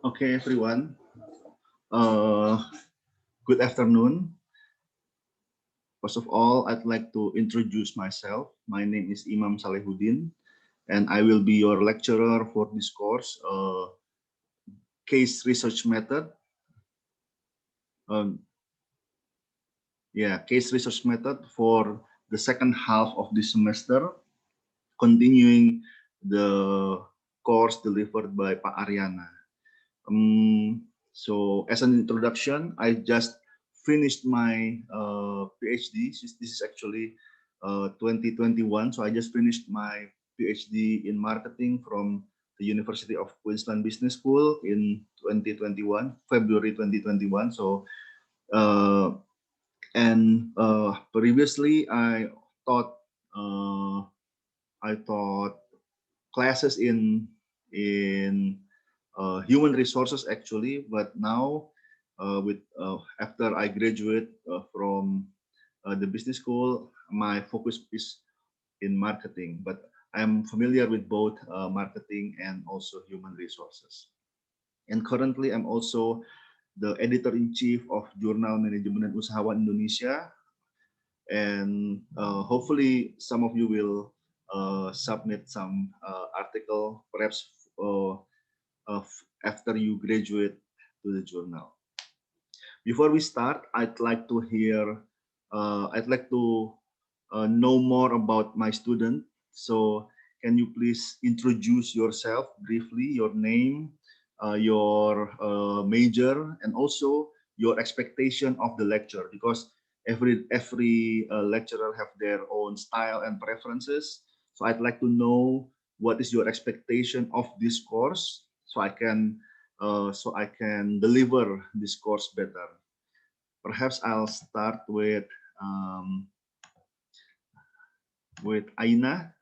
Okay, everyone. Good afternoon. First of all, I'd like to introduce myself. My name is Imam Salehuddin, and I will be your lecturer for this course, Case Research Method. Um, Case Research Method for the second half of this semester, continuing the course delivered by Pak Aryana. So as an introduction, I just finished my PhD. This is actually 2021. So I just finished my PhD in marketing from the University of Queensland Business School in 2021, February 2021. So previously uh, I taught classes in human resources actually, but now after I graduate from the business school, my focus is in marketing, but I'm familiar with both marketing and also human resources. And currently I'm also the editor-in-chief of Jurnal Manajemen dan Usahawan Indonesia, and hopefully some of you will submit some article perhaps after you graduate to the journal. Before we start, I'd like to know more about my student. So can you please introduce yourself briefly, your name, your major, and also your expectation of the lecture, because every lecturer have their own style and preferences. So I'd like to know what is your expectation of this course, so I can deliver this course better. Perhaps I'll start with Aina.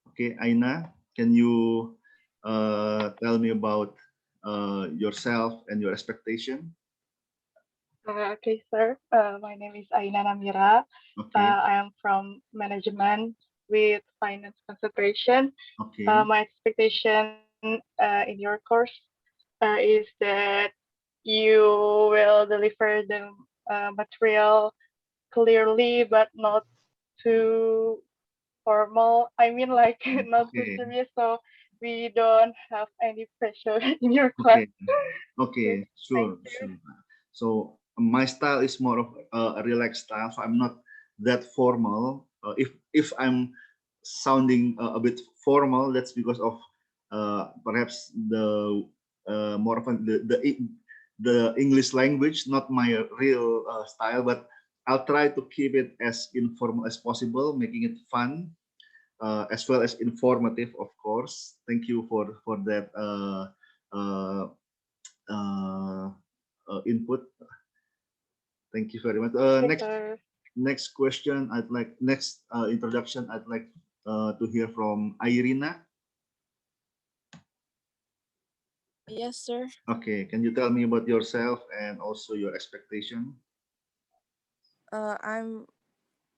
Okay, Aina, can you tell me about yourself and your expectation? Okay, sir. My name is Aina Namira. Okay. I am from management with finance concentration. Okay. My expectation in your course is that you will deliver the material clearly, but not too formal. I mean, like not too Okay. serious, so we don't have any pressure in your class. Okay. Okay. Sure. Thank you. Sure. So my style is more of a relaxed style. So I'm not that formal. If I'm sounding a bit formal, that's because of perhaps the more often the English language, not my real style. But I'll try to keep it as informal as possible, making it fun as well as informative, of course. Thank you for that uh, uh, input. Thank you very much. Yes, sir. Next question. Next introduction. I'd like to hear from Irina. Yes, sir. Okay, can you tell me about yourself and also your expectation?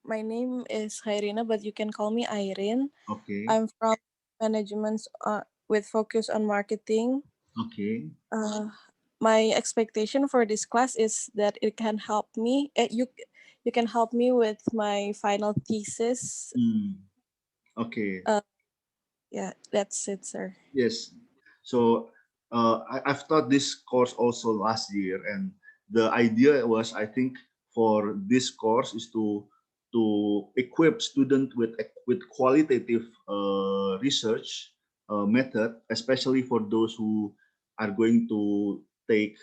My name is Hairina, but you can call me Irene. Okay. I'm from management with focus on marketing. Okay. My expectation for this class is that it can help me. You can help me with my final thesis. Okay. Yeah, that's it, sir. Yes. So I've taught this course also last year, and the idea was, I think, for this course is to equip students with qualitative research method, especially for those who are going to take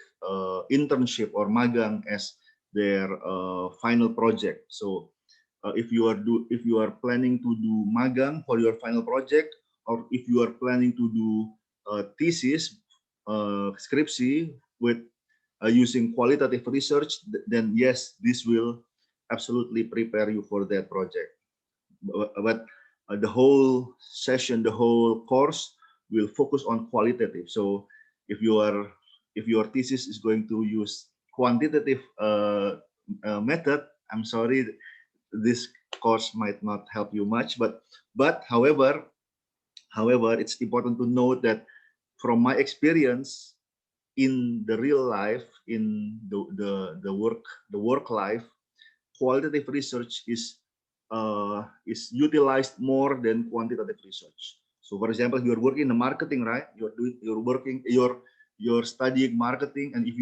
internship or magang as their final project. So if you are planning to do magang for your final project, or if you are planning to do thesis, skripsi with using qualitative research, then yes, this will absolutely prepare you for that project. But the whole session, the whole course will focus on qualitative. So if your thesis is going to use quantitative method, I'm sorry, this course might not help you much. But however, it's important to note that from my experience, in the real life, in the work life, qualitative research is utilized more than quantitative research. So, for example, you're working in the marketing, right? You're studying marketing, and if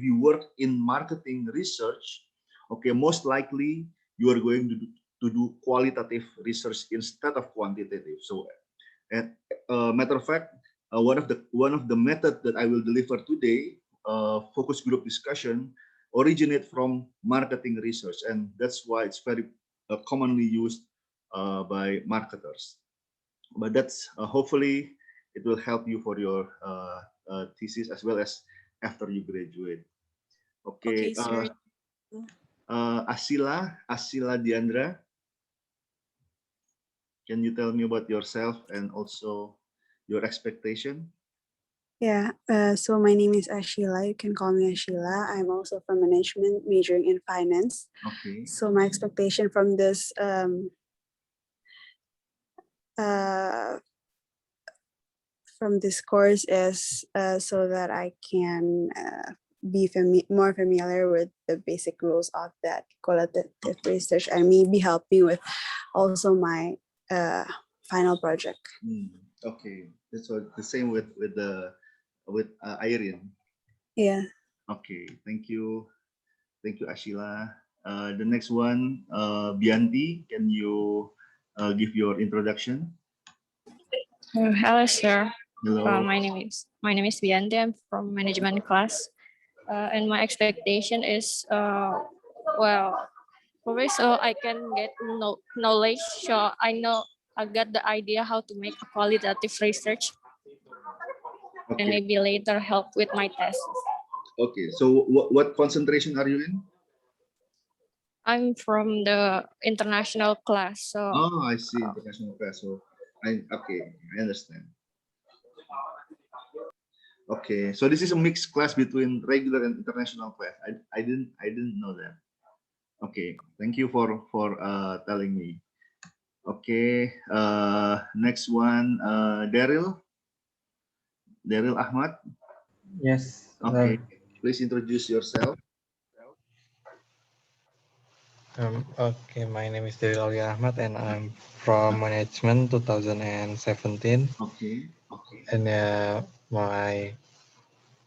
you work in marketing research, okay, most likely you are going to do qualitative research instead of quantitative. So, and matter of fact, one of the method that I will deliver today, focus group discussion, originate from marketing research, and that's why it's very commonly used by marketers. But that's hopefully it will help you for your thesis as well as after you graduate. Okay, Okay, sir. Asila Diandra, can you tell me about yourself and also your expectation? Yeah, so my name is Ashila. You can call me Ashila. I'm also from management, majoring in finance. Okay. So my expectation from this course is so that I can be more familiar with the basic rules of that qualitative research and maybe help me with also my final project. Okay, that's what the same with Irene. Yeah. Okay, thank you, Ashila. The next one, Bianti, can you give your introduction? Hello, sir. Hello. My name is Bianti. I'm from management class, and my expectation is well, probably so I can get knowledge. So I got the idea how to make a qualitative research, and Okay. maybe later help with my tests. Okay. So what concentration are you in? I'm from the international class, so. Oh, I see, international class. So okay, I understand. Okay, so this is a mixed class between regular and international class. I didn't know that. Okay, thank you for telling me. Okay, next one, Daryl Ahmad. Yes. Okay, please introduce yourself. Okay, my name is Daryl Ahmad and I'm from management 2017. Okay. And my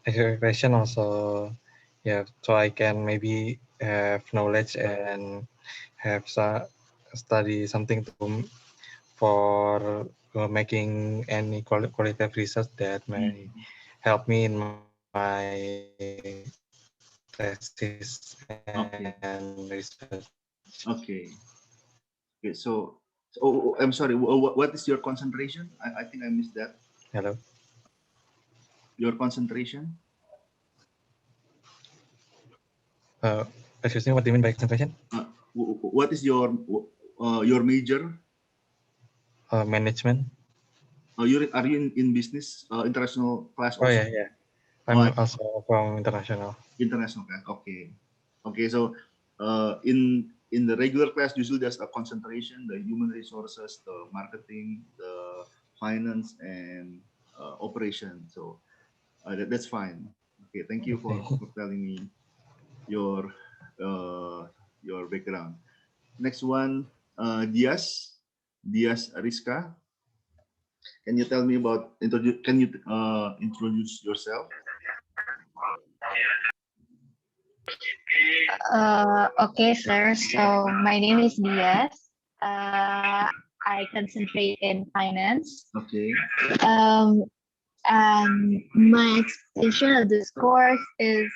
expectation also, yeah, so I can maybe have knowledge and have study something for making any qualitative research that may help me in my thesis and research. Okay. Okay. So I'm sorry. What is your concentration? I think I missed that. Hello. Your concentration? Excuse me, what do you mean by concentration? What is your major? Management. Are you in business, international class also? Oh yeah. I'm also from international. International class. Okay. Okay. So in the regular class, usually there's a concentration: the human resources, the marketing, the finance, and operation. So that's fine. Okay. Thank you for telling me your background. Next one, Dias Rizka. Can you tell me about introduce yourself? Okay, sir. So my name is Diaz. I concentrate in finance. Okay. And my expectation of this course is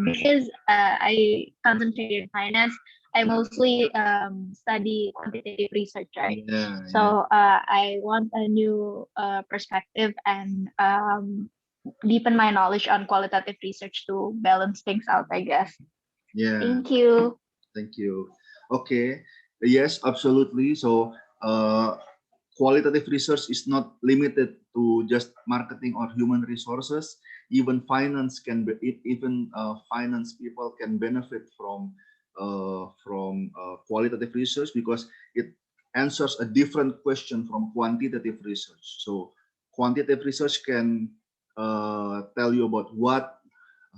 because I concentrate in finance, I mostly study quantitative research, right? Yeah, so I want a new perspective and deepen my knowledge on qualitative research to balance things out, I guess. Yeah. Thank you. Thank you. Okay. Yes, absolutely. So qualitative research is not limited to just marketing or human resources. Even finance finance people can benefit from qualitative research because it answers a different question from quantitative research. So quantitative research can tell you about what,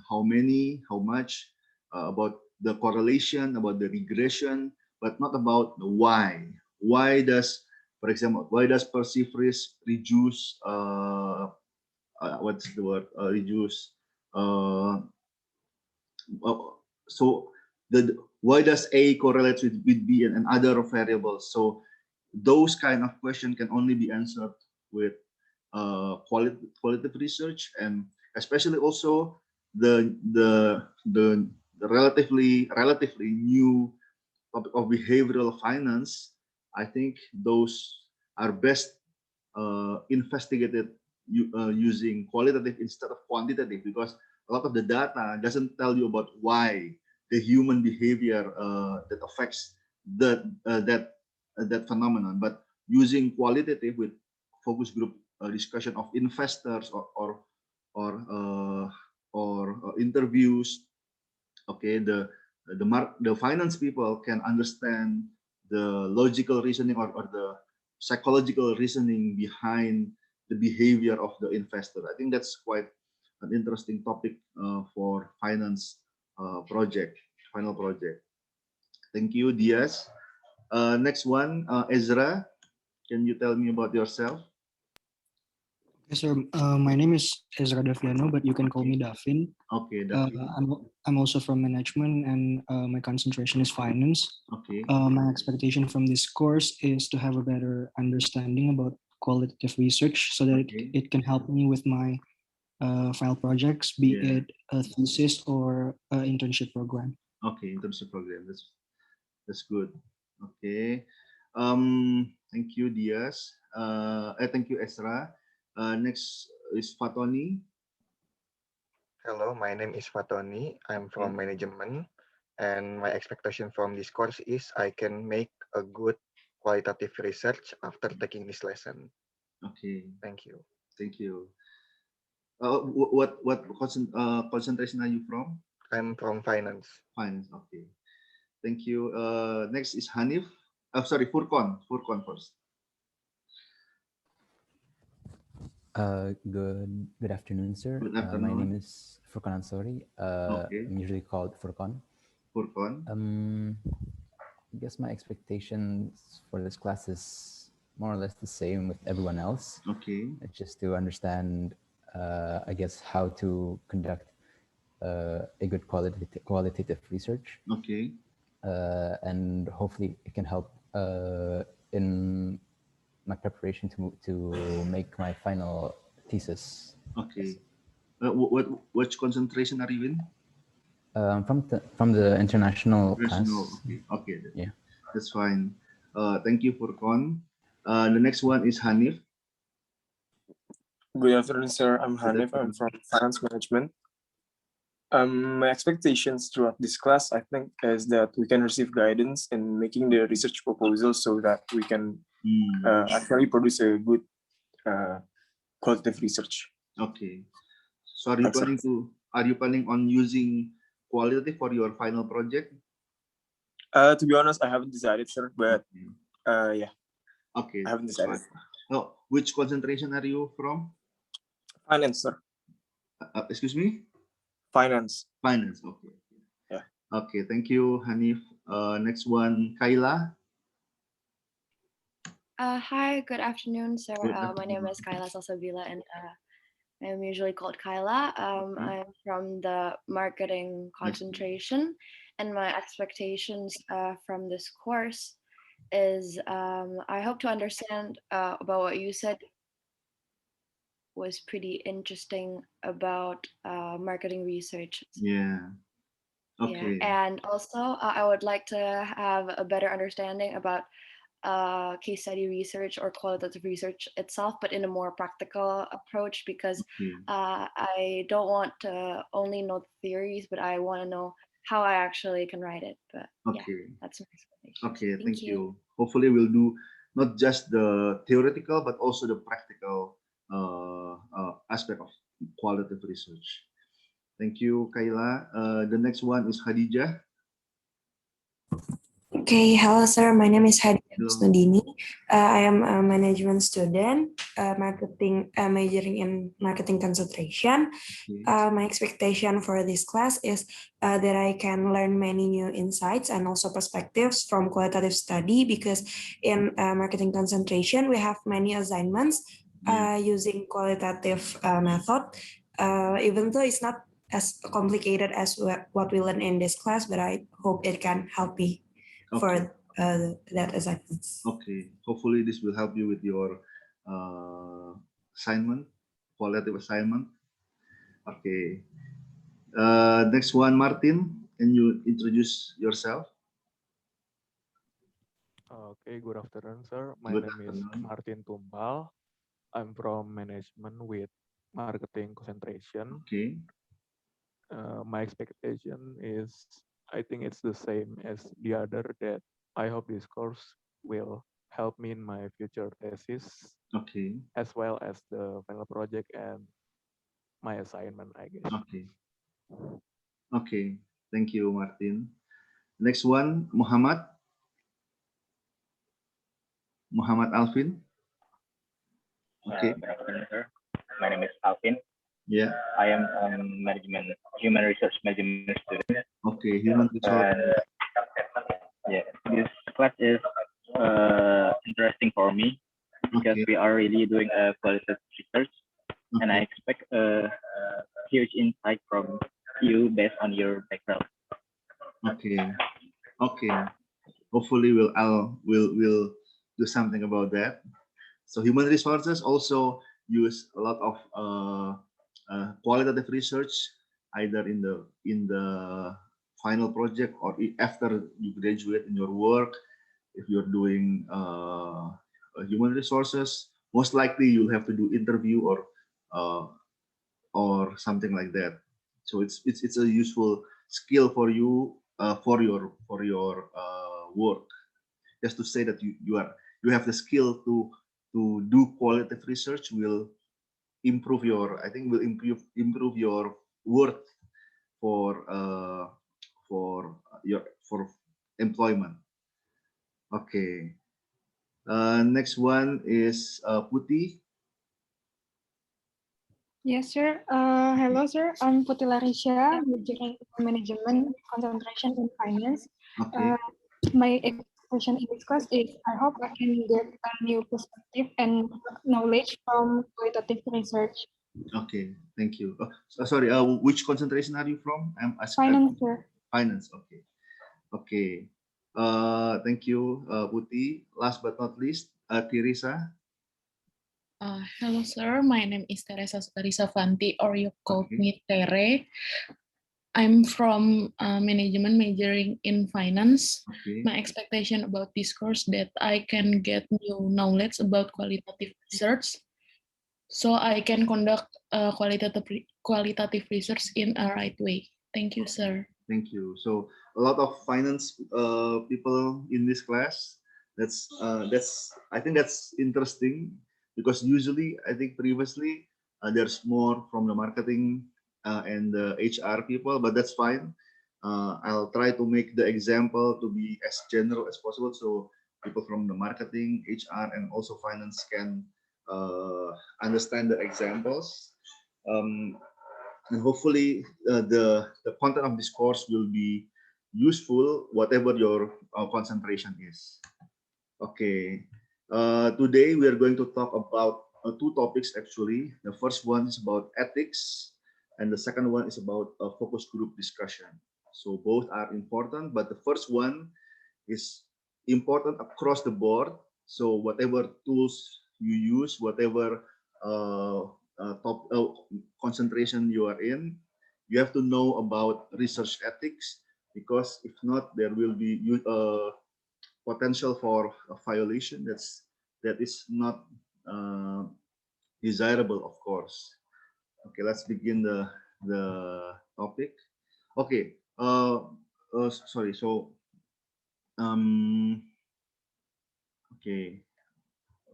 how many, how much, about the correlation, about the regression, but not about the why. Why does, for example, why does perceived risk reduce? What's the word? Reduce. So why does A correlate with B and other variables? So those kind of questions can only be answered with qualitative research, and especially also the relatively new topic of behavioral finance. I think those are best investigated using qualitative instead of quantitative, because a lot of the data doesn't tell you about why the human behavior that affects that phenomenon. But using qualitative with focus group discussion of investors or interviews, okay, the finance people can understand the logical reasoning or the psychological reasoning behind the behavior of the investor. I think that's quite an interesting topic for finance final project. Thank you, Diaz. Next one, Ezra, can you tell me about yourself? Yes, sir. My name is Ezra Daviano, but you can call me Davin. Okay, I'm also from management, and my concentration is finance. Okay. My expectation from this course is to have a better understanding about qualitative research, so that it can help me with my final projects, be it a thesis or an internship program. Okay, internship program. That's good. Okay. Thank you, Diaz. Thank you, Ezra. Next is Fatoni. Hello, my name is Fatoni. I'm from management, and my expectation from this course is I can make a good qualitative research after taking this lesson. Okay. Thank you. Thank you. What concentration are you from? I'm from finance. Finance. Okay. Thank you. Next is Hanif. Sorry, Furqan. Furqan first. Good afternoon, sir. Good afternoon. My name is Furqan Ansori. I'm usually called Furqan. Furqan. I guess my expectations for this class is more or less the same with everyone else. Okay. It's just to understand, I guess, how to conduct a good qualitative research. Okay. And hopefully it can help in my preparation to make my final thesis. Okay. Which concentration are you in? From the international class. Okay. Okay. Yeah. That's fine. Thank you, Furqan. The next one is Hanif. Good afternoon, sir. I'm Hanif. I'm from finance management. My expectations throughout this class, I think, is that we can receive guidance in making the research proposal so that we can actually produce a good qualitative research. Okay. So are you planning on using qualitative for your final project? To be honest, I haven't decided, sir, but yeah. Okay. I haven't decided. No, which concentration are you from? Finance, sir. Excuse me? Finance. Finance, okay. Yeah. Okay, thank you, Hanif. Next one, Kayla. Hi, good afternoon, sir. My name is Kayla Salsabila, and I'm usually called Kyla. I'm from the marketing concentration, and my expectations from this course is I hope to understand about what you said was pretty interesting about marketing research. Yeah. Okay. Yeah. And also, I would like to have a better understanding about case study research or qualitative research itself, but in a more practical approach, because I don't want to only know the theories, but I want to know how I actually can write it. But yeah, that's my explanation. Okay, thank you. Hopefully we'll do not just the theoretical, but also the practical aspect of qualitative research. Thank you, Kayla. The next one is Khadijah. Okay, hello, sir. My name is Khadijah. Nandini. I am a management student, majoring in marketing concentration. My expectation for this class is that I can learn many new insights and also perspectives from qualitative study, because in marketing concentration, we have many assignments using qualitative method, even though it's not as complicated as what we learn in this class, but I hope it can help me for that assignments. Okay, hopefully this will help you with your assignment, qualitative assignment. Okay, next one, Martin, can you introduce yourself? Okay, good afternoon, sir. My Good name is afternoon. Martin Tumbal. I'm from management with marketing concentration. Okay. My expectation is, I think it's the same as the other, that I hope this course will help me in my future thesis. Okay. As well as the final project and my assignment, I guess. Okay. Okay. Thank you, Martin. Next one, Muhammad. Muhammad Alvin. Okay. Good afternoon, sir. My name is Alvin. Yeah. I am human resource management student. Okay, human resource. Yeah, this class is interesting for me because we are really doing a qualitative research, and I expect a huge insight from you based on your background. Okay. Okay. Hopefully we'll do something about that. So human resources also use a lot of qualitative research, either in the final project or after you graduate in your work. If you're doing human resources, most likely you'll have to do interview or something like that. So it's a useful skill for you for your work. Just to say that you have the skill to do qualitative research will improve your, I think will improve your worth for employment. Okay. Next one is Putih. Yes, sir. Hello, sir. I'm Putih Larisha, majoring in management, concentration in finance. Okay. My expectation in this class is I hope I can get a new perspective and knowledge from qualitative research. Okay, thank you. Sorry, which concentration are you from? Finance, sir. Finance. Okay. Okay. Thank you, Putih. Last but not least, Tirisa. Hello, sir. My name is Teresa Risavanti, or you call me Tere. I'm from management, majoring in finance. Okay. My expectation about this course that I can get new knowledge about qualitative research, so I can conduct qualitative research in a right way. Thank you, sir. Thank you. So a lot of finance people in this class. That's I think that's interesting, because usually I think previously there's more from the marketing and the HR people, but that's fine. I'll try to make the example to be as general as possible, so people from the marketing, HR, and also finance can understand the examples. And hopefully the content of this course will be useful, whatever your concentration is. Okay. Today we are going to talk about two topics actually. The first one is about ethics, and the second one is about a focus group discussion. So both are important, but the first one is important across the board. So whatever tools you use, whatever concentration you are in, you have to know about research ethics, because if not, there will be potential for a violation that is not desirable, of course. Okay, let's begin the topic. Okay, sorry. So, okay,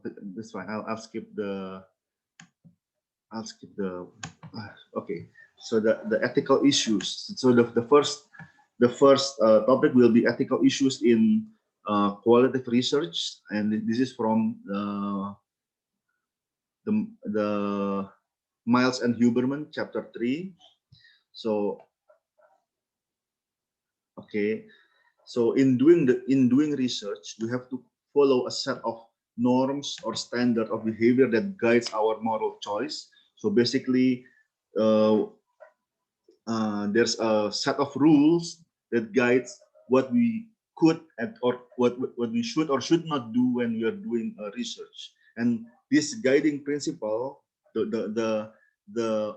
that's fine. I'll skip the. Okay. So the ethical issues. So the first topic will be ethical issues in qualitative research, and this is from the Miles and Huberman, chapter 3. So, okay. So in doing research, we have to follow a set of norms or standard of behavior that guides our moral choice. So basically, there's a set of rules that guides what we could or what we should or should not do when we are doing research. And this guiding principle, the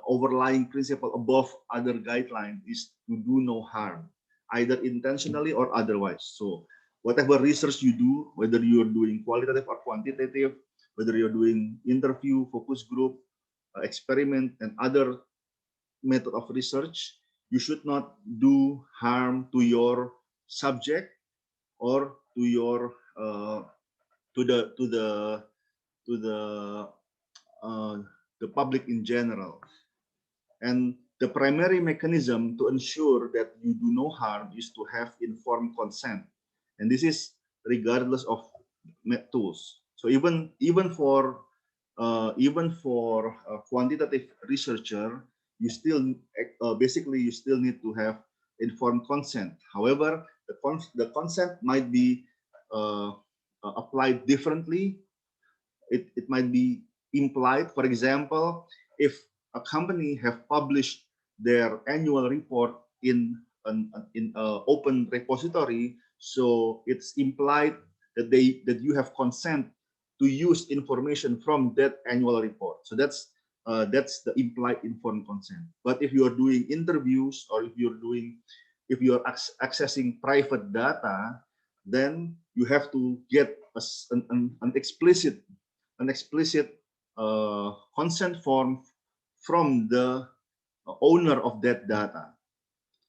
overlying principle above other guidelines, is to do no harm, either intentionally or otherwise. So whatever research you do, whether you're doing qualitative or quantitative, whether you're doing interview, focus group, experiment, and other method of research, you should not do harm to your subject or to your to the public in general. And the primary mechanism to ensure that you do no harm is to have informed consent, and this is regardless of tools. So even for a quantitative researcher, you still basically you still need to have informed consent. However, the consent might be applied differently. It might be implied. For example, if a company have published their annual report in an open repository, so it's implied that you have consent to use information from that annual report. So that's the implied informed consent. But if you are doing interviews, or if you're accessing private data, then you have to get an explicit consent form from the owner of that data.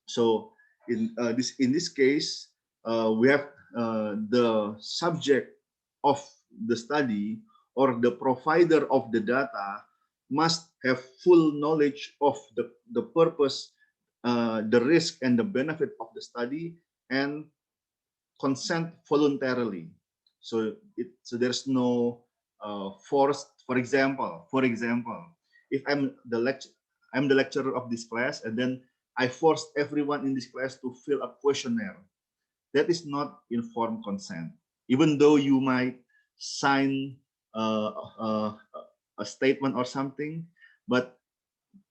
So in this case, we have the subject of the study or the provider of the data must have full knowledge of the purpose, the risk and the benefit of the study, and consent voluntarily. So there's no forced. For example, if I'm the lecturer of this class, and then I forced everyone in this class to fill a questionnaire, that is not informed consent. Even though you might sign a statement or something, but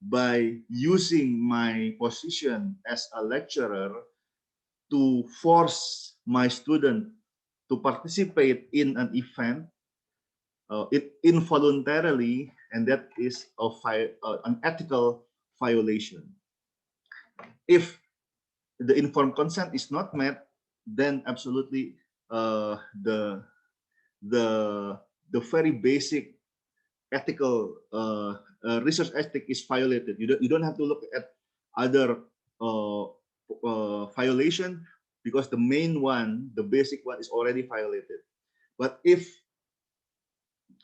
by using my position as a lecturer to force my student to participate in an event, it involuntarily, and that is an ethical violation. If the informed consent is not met, then absolutely the very basic ethical research ethic is violated. You don't have to look at other violation, because the main one, the basic one, is already violated. But if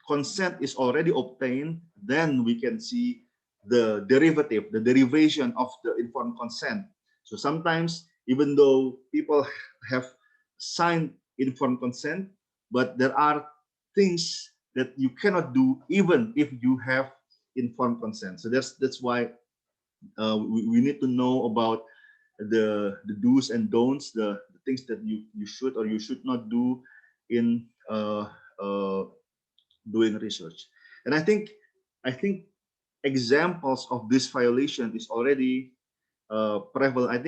consent is already obtained, then we can see the derivation of the informed consent. So sometimes, even though people have signed informed consent, but there are things that you cannot do even if you have informed consent. So that's why we need to know about the do's and don'ts, the things that you should or you should not do in doing research. And I think examples of this violation is already prevalent. I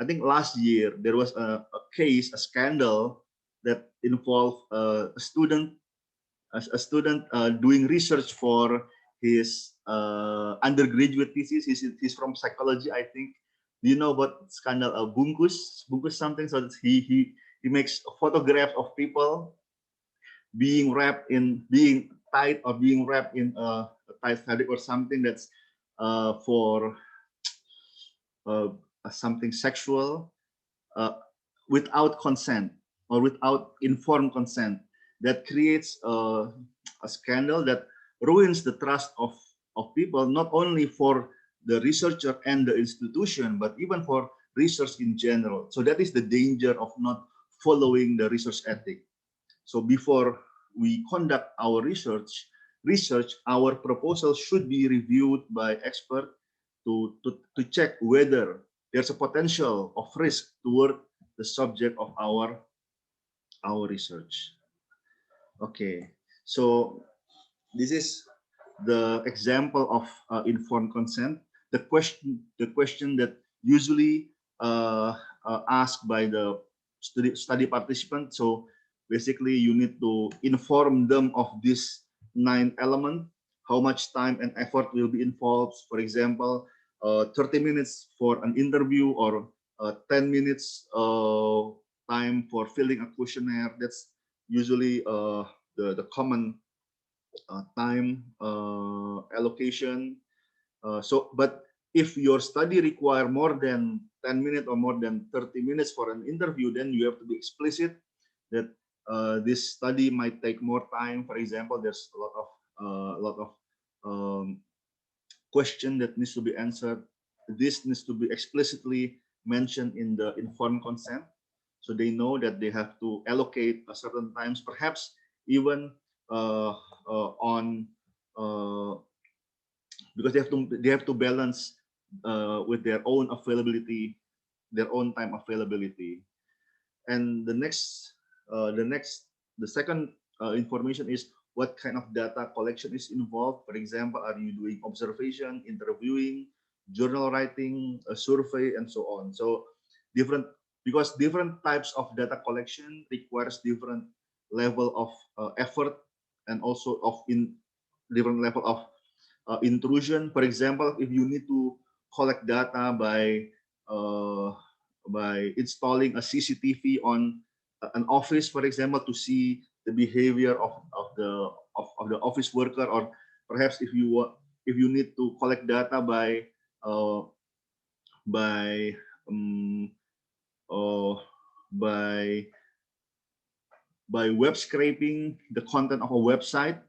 think last year there was a case, a scandal that involved a student doing research for his undergraduate thesis. He's from psychology, I think. Do you know about scandal Bungkus something? So he makes photographs of people being tied or being wrapped in a tight fabric or something that's for something sexual, without consent or without informed consent. That creates a scandal that ruins the trust of people, not only for the researcher and the institution, but even for research in general. So that is the danger of not following the research ethic. So before we conduct our research, our proposal should be reviewed by expert to check whether there's a potential of risk toward the subject of our research. Okay, so this is the example of informed consent. The question that usually asked by the study participant. So basically, you need to inform them of this 9 element, how much time and effort will be involved. For example, 30 minutes for an interview or 10 minutes time for filling a questionnaire. That's usually the common time allocation. But if your study require more than 10 minutes or more than 30 minutes for an interview, then you have to be explicit that this study might take more time. For example, there's a lot of question that needs to be answered. This needs to be explicitly mentioned in the informed consent, so they know that they have to allocate a certain times, perhaps even because they have to balance with their own availability, their own time availability. And the second information is what kind of data collection is involved. For example, are you doing observation, interviewing, journal writing, a survey, and so on. So because different types of data collection requires different level of effort and also of different level of intrusion. For example, if you need to collect data by installing a CCTV on an office, for example, to see the behavior of the office worker, or perhaps if you need to collect data by web scraping the content of a website,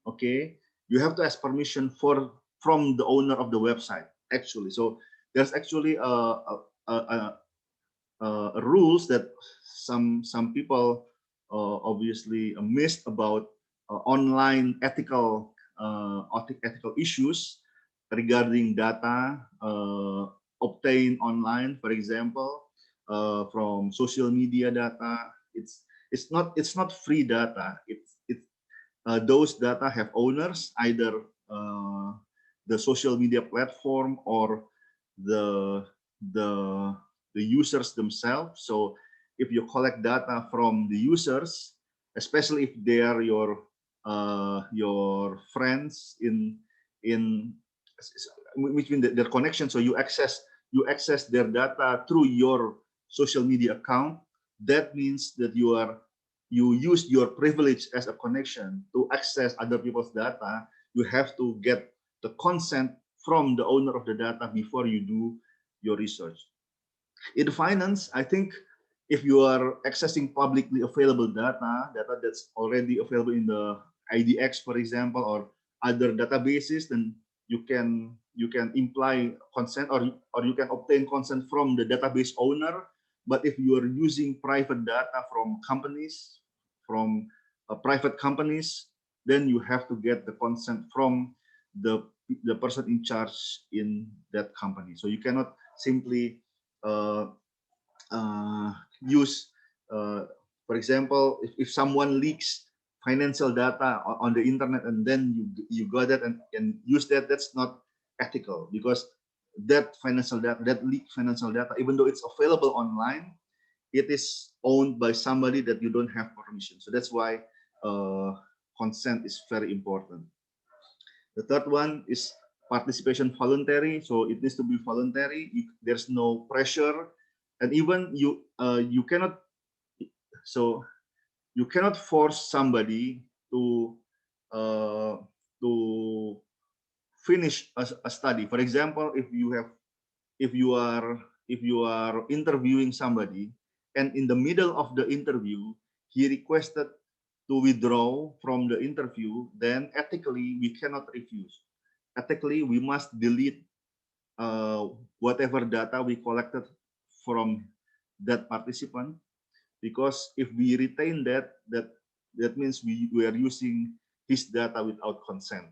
okay, you have to ask permission from the owner of the website, actually. So there's actually rules that some people obviously missed about online ethical issues regarding data obtained online, for example, from social media data. It's not free data. Those data have owners, either the social media platform or the users themselves. So if you collect data from the users, especially if they are your friends which means their connection, so you access their data through your social media account, that means that you use your privilege as a connection to access other people's data. You have to get the consent from the owner of the data before you do your research. In finance, I think if you are accessing publicly available data that's already available in the IDX, for example, or other databases, then you can imply consent, or you can obtain consent from the database owner. But if you are using private data from companies, from private companies, then you have to get the consent from the person in charge in that company. So you cannot simply use, for example, if someone leaks financial data on the internet and then you got that and use that, that's not ethical, because that financial data, that leaked financial data, even though it's available online, it is owned by somebody that you don't have permission. So that's why consent is very important. The third one is participation voluntary. So it needs to be voluntary. There's no pressure, and even you cannot force somebody to finish a study. For example, if you are interviewing somebody, and in the middle of the interview he requested to withdraw from the interview, then ethically we cannot refuse. Ethically, we must delete whatever data we collected from that participant. because if we retain that means we are using his data without consent.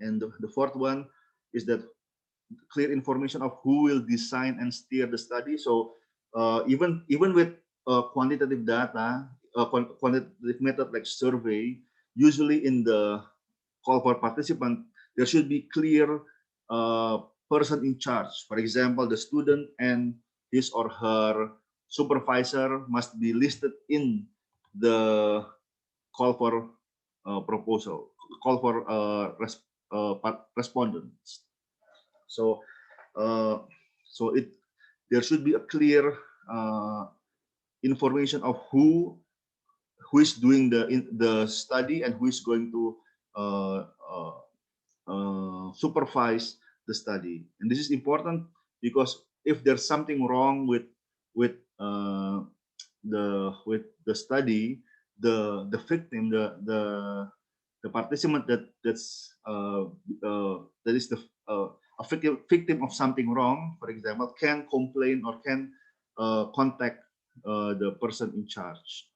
And the fourth one is that clear information of who will design and steer the study. So even with quantitative data, quantitative method like survey, usually in the call for participant, there should be clear person in charge. For example, the student and his or her supervisor must be listed in the call for proposal, call for respondents. So, there should be a clear information of who is doing the study and who is going to supervise the study. And this is important because if there's something wrong with the study, the victim, the participant that is the a victim of something wrong, for example, can complain or can contact the person in charge.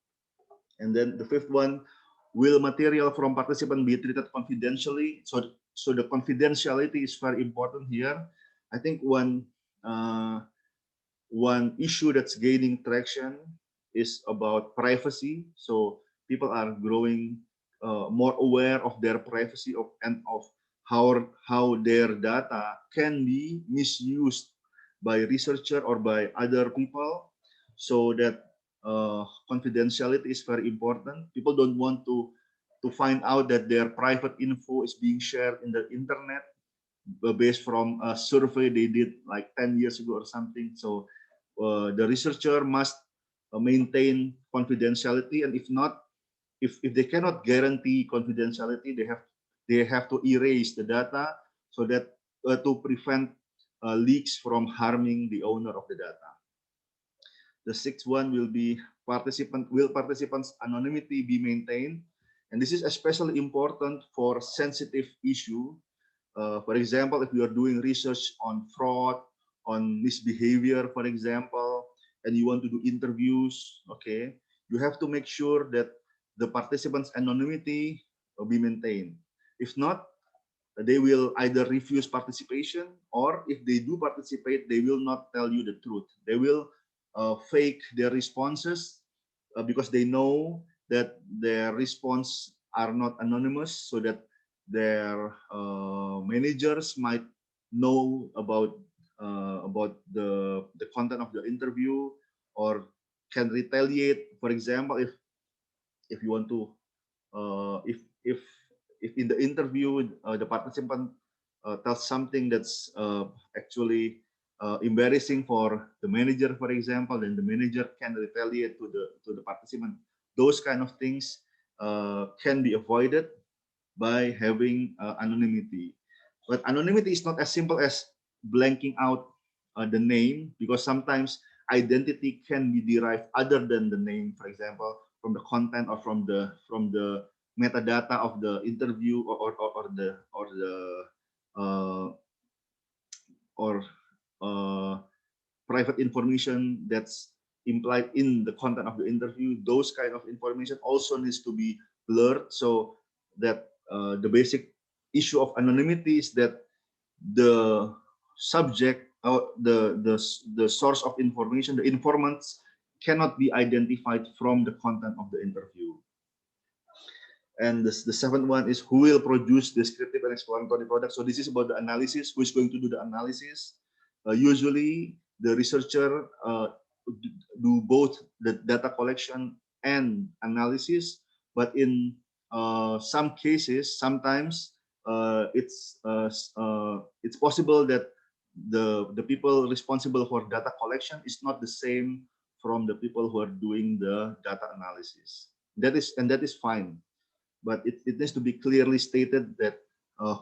And then the fifth one, will material from participant be treated confidentially? So the confidentiality is very important here. I think one issue that's gaining traction is about privacy. So people are growing more aware of their privacy and of how their data can be misused by researcher or by other people. So that confidentiality is very important. People don't want to find out that their private info is being shared in the internet based from a survey they did like 10 years ago or something. So the researcher must maintain confidentiality, and if not, if they cannot guarantee confidentiality, they have to erase the data so that to prevent leaks from harming the owner of the data. The sixth one will be participants' anonymity be maintained? And this is especially important for sensitive issue. For example, if you are doing research on fraud, on misbehavior, for example, and you want to do interviews, okay, you have to make sure that the participants' anonymity will be maintained. If not, they will either refuse participation, or if they do participate, they will not tell you the truth. They will fake their responses because they know that their response are not anonymous, so that their managers might know about the content of the interview, or can retaliate. For example, if you want to if in the interview the participant tells something that's actually embarrassing for the manager, for example, then the manager can retaliate to the participant. Those kind of things can be avoided by having anonymity. But anonymity is not as simple as blanking out the name, because sometimes identity can be derived other than the name, for example, from the content or from the metadata of the interview, or private information that's implied in the content of the interview. Those kind of information also needs to be blurred, so that the basic issue of anonymity is that the subject or the source of information, the informants, cannot be identified from the content of the interview. And the seventh one is who will produce descriptive and explanatory products. So this is about the analysis. Who is going to do the analysis? Usually the researcher do both the data collection and analysis, but in some cases, sometimes it's possible that the people responsible for data collection is not the same from the people who are doing the data analysis. That is fine, but it needs to be clearly stated that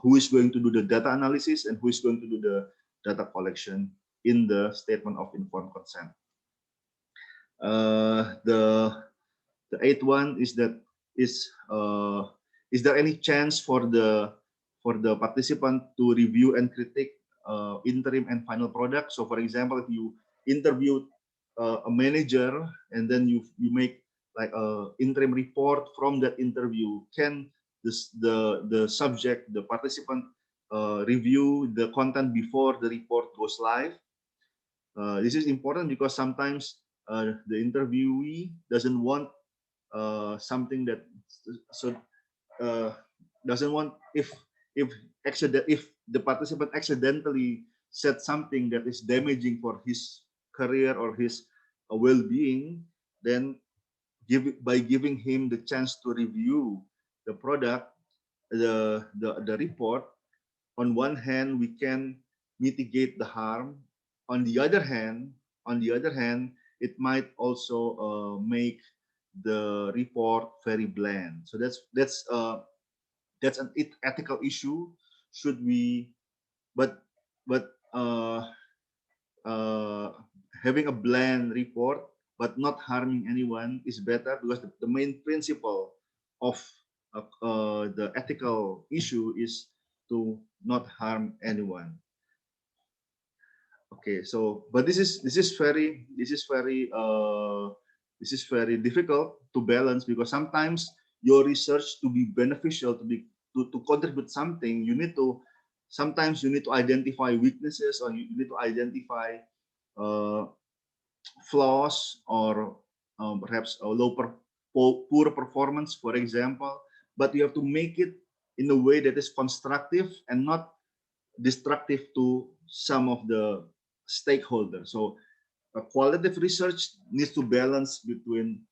who is going to do the data analysis and who is going to do the data collection in the statement of informed consent. The eighth one is that is there any chance for the participant to review and critique interim and final product? So, for example, if you interview a manager, and then you make like a interim report from that interview. Can the subject, the participant, review the content before the report goes live? This is important because sometimes the interviewee doesn't want something that doesn't want, if the participant accidentally said something that is damaging for his career or his well-being, then by giving him the chance to review the product, the report, on one hand we can mitigate the harm. On the other hand, it might also make the report very bland. So that's an ethical issue. Should we, but having a bland report but not harming anyone is better, because the main principle of the ethical issue is to not harm anyone. Okay, so but this is very difficult to balance, because sometimes your research to be beneficial, to contribute something, sometimes you need to identify weaknesses, or you need to identify flaws, or perhaps a poor performance, for example, but you have to make it in a way that is constructive and not destructive to some of the stakeholders. So qualitative research needs to balance between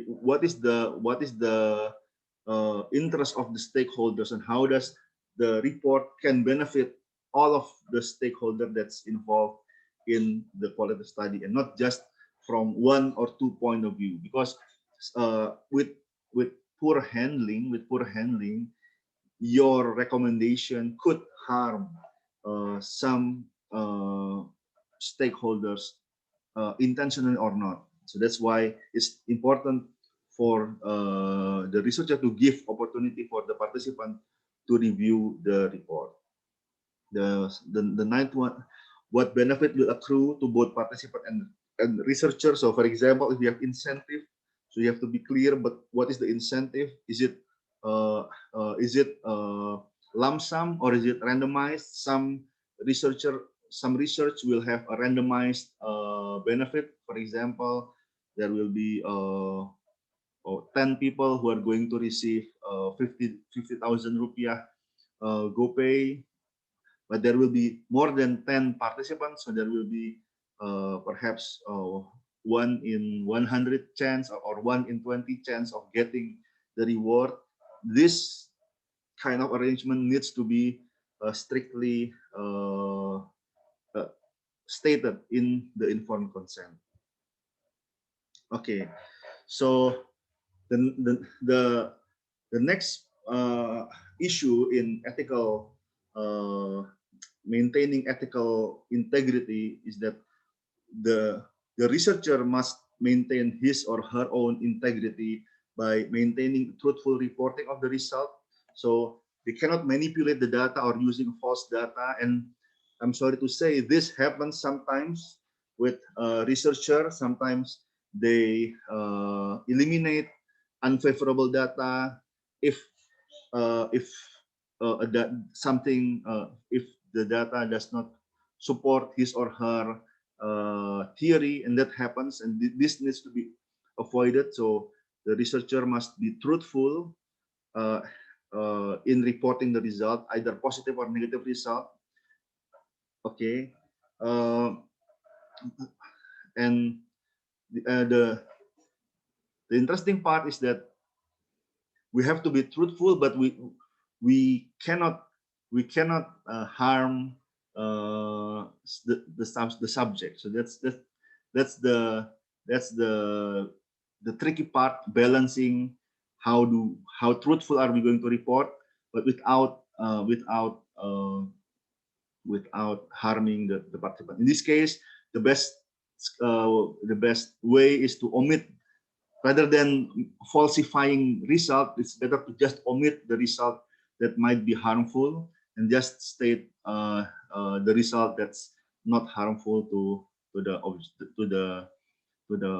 what is the interest of the stakeholders, and how does the report can benefit all of the stakeholders that's involved in the qualitative study, and not just from one or two point of view. Because with poor handling, your recommendation could harm some stakeholders, intentionally or not. So that's why it's important for the researcher to give opportunity for the participant to review the report. The ninth one, what benefit will accrue to both participant and researcher. So for example, if you have incentive, so you have to be clear, but what is the incentive? Is it lump sum, or is it randomized? Some research will have a randomized benefit. For example, there will be 10 people who are going to receive 50,000 rupiah GoPay, but there will be more than 10 participants, so there will be perhaps 1 in 100 chance, or 1 in 20 chance of getting the reward. This kind of arrangement needs to be strictly stated in the informed consent. Okay, so the next issue in ethical maintaining ethical integrity is that the researcher must maintain his or her own integrity by maintaining truthful reporting of the result. So they cannot manipulate the data or using false data. And I'm sorry to say, this happens sometimes with researchers. Sometimes they eliminate unfavorable data if the data does not support his or her theory, and that happens, and this needs to be avoided. So the researcher must be truthful in reporting the result, either positive or negative result. Okay, and the interesting part is that we have to be truthful, but we cannot harm the subject. So that's the tricky part, balancing how truthful are we going to report, but without harming the participant. In this case, the best way is to omit. Rather than falsifying result, it's better to just omit the result that might be harmful and just state the result that's not harmful to the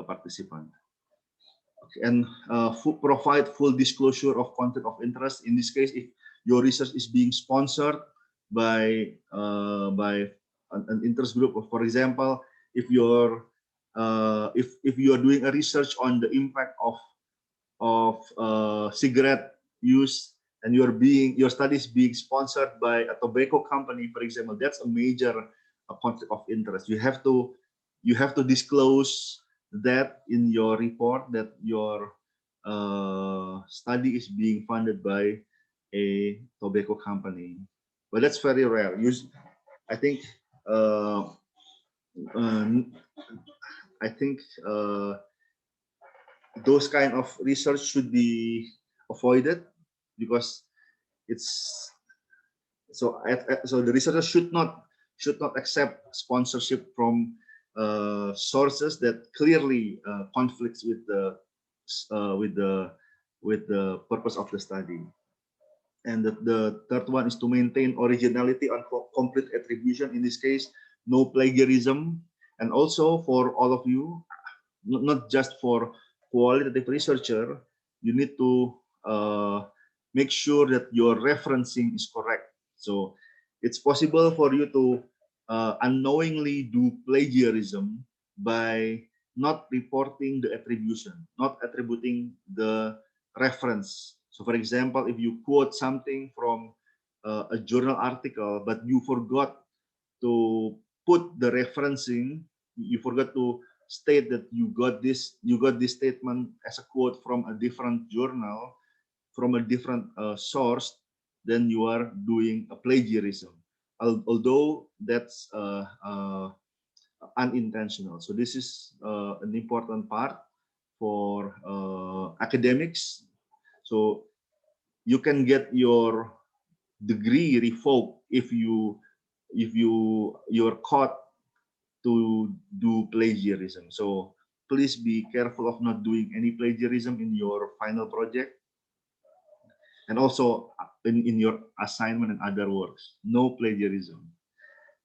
participant. Okay. And provide full disclosure of conflict of interest. In this case, if your research is being sponsored by an interest group, for example, if you're if you are doing a research on the impact of cigarette use, and your study is being sponsored by a tobacco company, for example, that's a major conflict of interest. You have to disclose that in your report, that your study is being funded by a tobacco company. But that's very rare. I think those kind of research should be avoided, because it's so the researcher should not accept sponsorship from sources that clearly conflicts with the purpose of the study. And the third one is to maintain originality and complete attribution. In this case, no plagiarism. And also for all of you, not just for qualitative researcher, you need to make sure that your referencing is correct. So it's possible for you to unknowingly do plagiarism by not reporting the attribution, not attributing the reference. So for example, if you quote something from a journal article, but you forgot to put the referencing, you forgot to state that you got this statement as a quote from a different journal, from a different source, then you are doing a plagiarism, although that's unintentional. So this is an important part for academics. So you can get your degree revoked if you're caught to do plagiarism. So please be careful of not doing any plagiarism in your final project, and also in your assignment and other works. No plagiarism.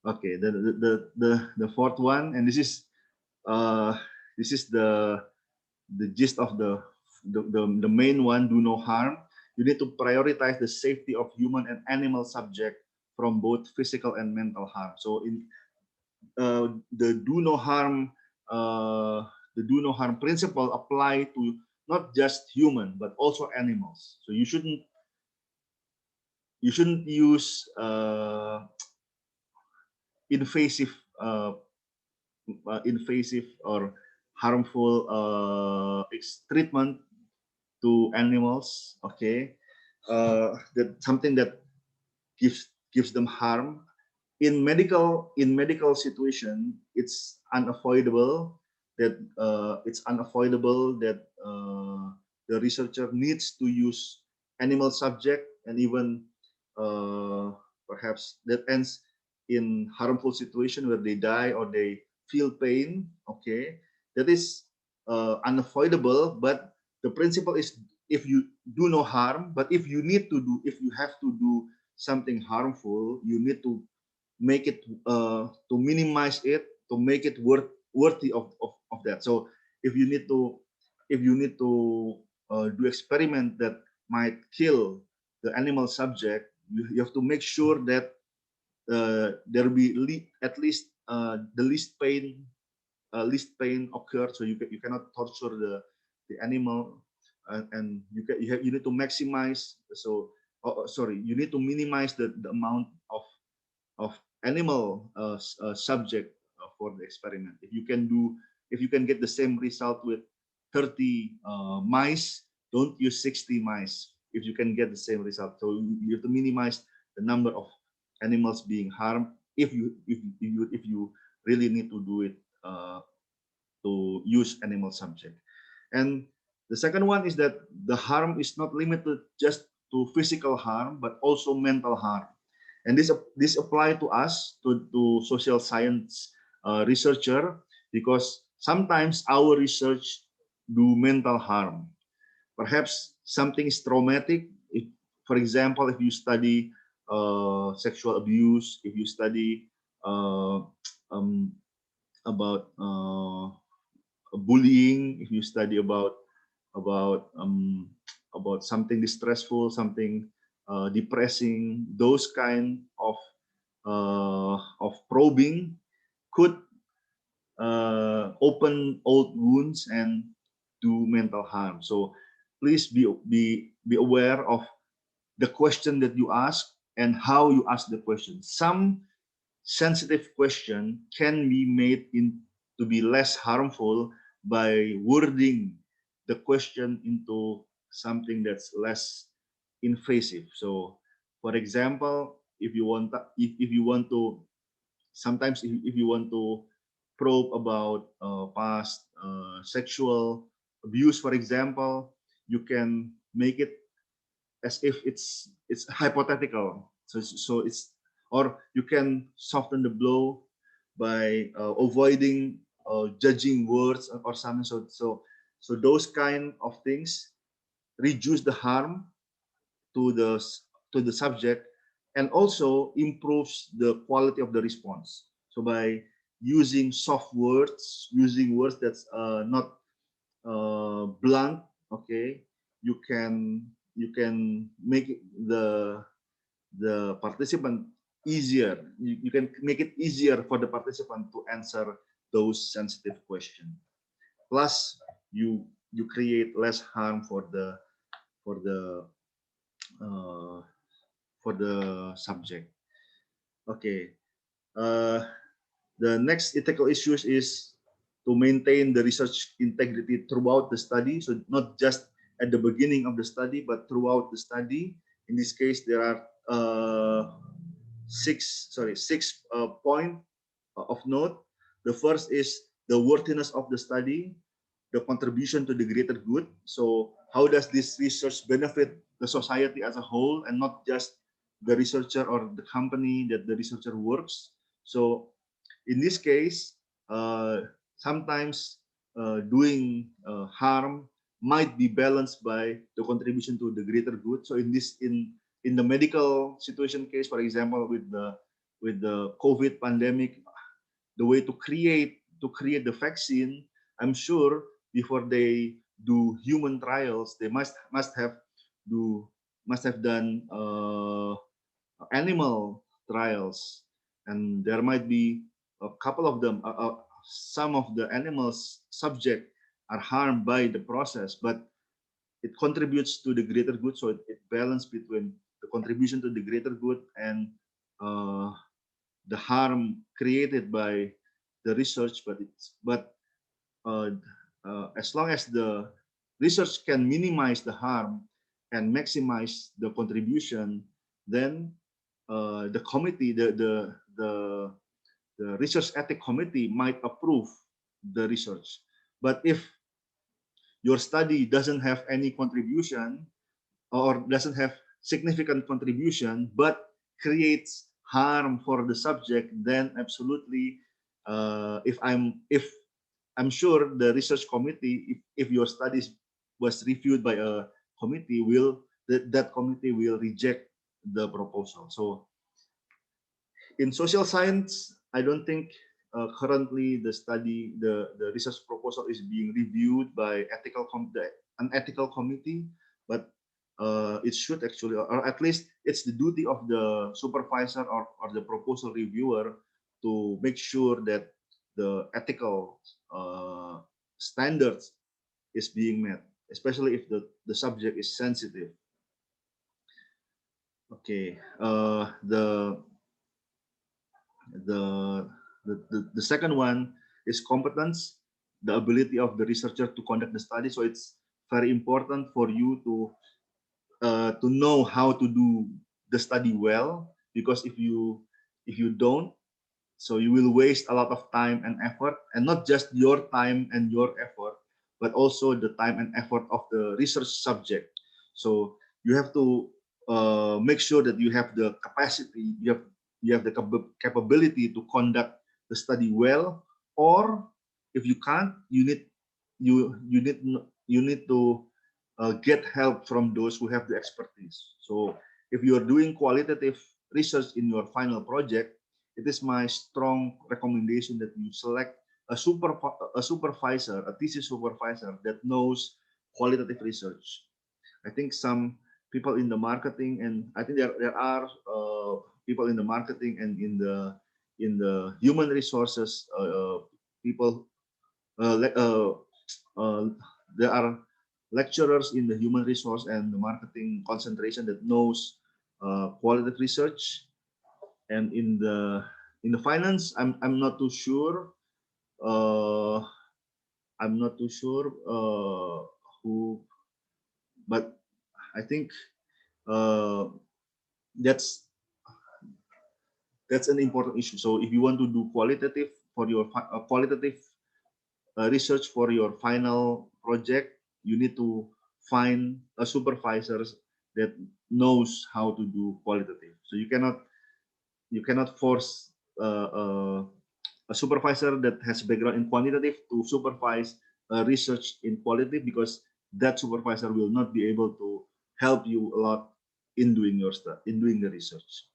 Okay, the fourth one, and this is the gist of the main one: do no harm. You need to prioritize the safety of human and animal subject from both physical and mental harm. So in the do no harm principle apply to not just human but also animals. So you shouldn't use invasive or harmful treatment to animals. Okay, that something that gives them harm. In medical situation, it's unavoidable that the researcher needs to use animal subject, and even perhaps that ends in harmful situation where they die or they feel pain. Okay, that is unavoidable, but the principle is, if you do no harm, but if you have to do something harmful, you need to make it to minimize it, to make it worthy of that. So if you need to do experiment that might kill the animal subject, you have to make sure that there will be at least the least pain occurred. So you cannot torture the animal, and you need to maximize. So you need to minimize the amount of animal subject for the experiment. If you can get the same result with 30 mice, don't use 60 mice if you can get the same result. So you have to minimize the number of animals being harmed if you really need to do it, to use animal subject. And the second one is that the harm is not limited just to physical harm, but also mental harm. And this apply to us, to social science researcher, because sometimes our research do mental harm. Perhaps something is traumatic. If, for example, if you study sexual abuse, if you study about bullying, if you study about something distressful, something depressing, those kind of probing could open old wounds and do mental harm. So please be aware of the question that you ask and how you ask the question. Some sensitive question can be made to be less harmful by wording the question into something that's less invasive. So, for example, if you want to sometimes if you want to probe about past sexual abuse, for example, you can make it as if it's hypothetical. So it's, or you can soften the blow by avoiding judging words or something. So those kind of things reduce the harm to the subject and also improves the quality of the response. So by using soft words, using words that's not blunt, okay, you can make the participant easier. You can make it easier for the participant to answer those sensitive questions. Plus, you create less harm for the subject. Okay. The next ethical issues is to maintain the research integrity throughout the study. So not just at the beginning of the study, but throughout the study. In this case, there are six points of note. The first is the worthiness of the study, the contribution to the greater good. So how does this research benefit the society as a whole and not just the researcher or the company that the researcher works? So in this case, sometimes doing harm might be balanced by the contribution to the greater good. So in the medical situation case, for example, with the COVID pandemic, the way to create the vaccine, I'm sure before they do human trials, they must have done animal trials, and there might be a couple of them. Some of the animals subject are harmed by the process, but it contributes to the greater good. So it balances between the contribution to the greater good and the harm created by the research. But as long as the research can minimize the harm and maximize the contribution, then the committee, the research ethic committee might approve the research. But if your study doesn't have any contribution or doesn't have significant contribution, but creates harm for the subject, then absolutely, if I'm sure the research committee, if your studies was reviewed by a committee, that committee will reject the proposal. So in social science, I don't think currently the research proposal is being reviewed by an ethical committee, but it should actually, or at least it's the duty of the supervisor or the proposal reviewer to make sure that the ethical standards is being met, especially if the subject is sensitive. Okay, the second one is competence, the ability of the researcher to conduct the study. So it's very important for you to know how to do the study well, because if you don't, so you will waste a lot of time and effort, and not just your time and your effort, but also the time and effort of the research subject. So you have to make sure that you have the capacity, you have the capability to conduct the study well, or if you can't, you need to get help from those who have the expertise. So if you are doing qualitative research in your final project, it is my strong recommendation that you select a supervisor, a thesis supervisor that knows qualitative research. I think some people in the marketing, and I think there are people in the marketing and in the human resources people. There are lecturers in the human resource and the marketing concentration that knows qualitative research, and in the finance, I'm not too sure. I'm not too sure who, but I think that's an important issue. So if you want to do qualitative for your qualitative research for your final project, you need to find a supervisor that knows how to do qualitative. So you cannot force a supervisor that has background in quantitative to supervise research in qualitative, because that supervisor will not be able to help you a lot in doing your stuff, in doing the research.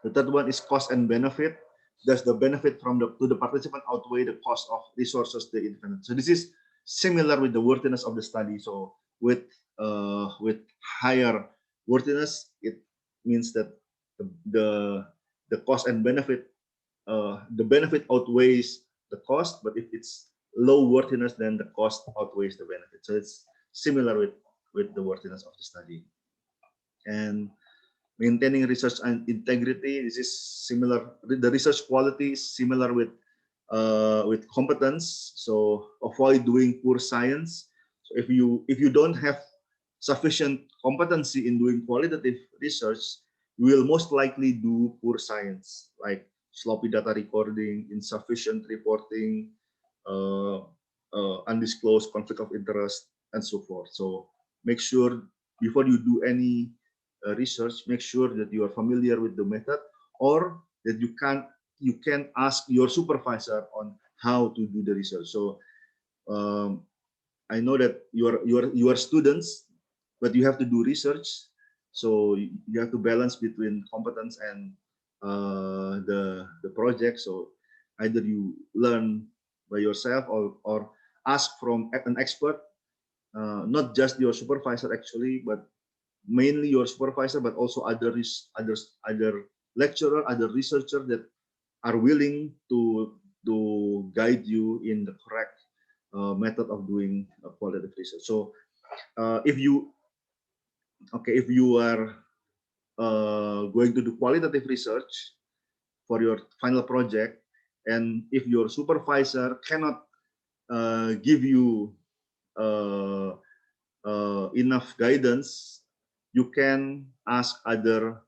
The third one is cost and benefit. Does the benefit from to the participant outweigh the cost of resources they invest? So this is similar with the worthiness of the study. So with higher worthiness, it means that the cost and benefit, the benefit outweighs the cost. But if it's low worthiness, then the cost outweighs the benefit. So it's similar with the worthiness of the study. And maintaining research and integrity, this is similar. The research quality is similar with competence. So avoid doing poor science. So if you don't have sufficient competency in doing qualitative research, you will most likely do poor science, like sloppy data recording, insufficient reporting, undisclosed conflict of interest, and so forth. So make sure before you do any research, make sure that you are familiar with the method, or that you can ask your supervisor on how to do the research. So I know that you are students, but you have to do research. So you have to balance between competence and the project. So either you learn by yourself or ask from an expert, not just your supervisor actually, but mainly your supervisor, but also other lecturer, other researcher that are willing to guide you in the correct method of doing qualitative research. So if you are going to do qualitative research for your final project, and if your supervisor cannot give you enough guidance, you can ask other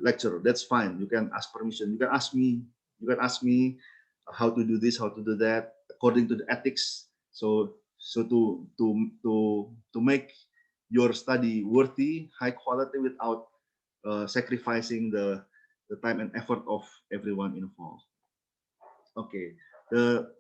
lecturer. That's fine. You can ask permission. You can ask me. You can ask me how to do this, how to do that, according to the ethics. So to make your study worthy, high quality, without sacrificing the time and effort of everyone involved. Okay. The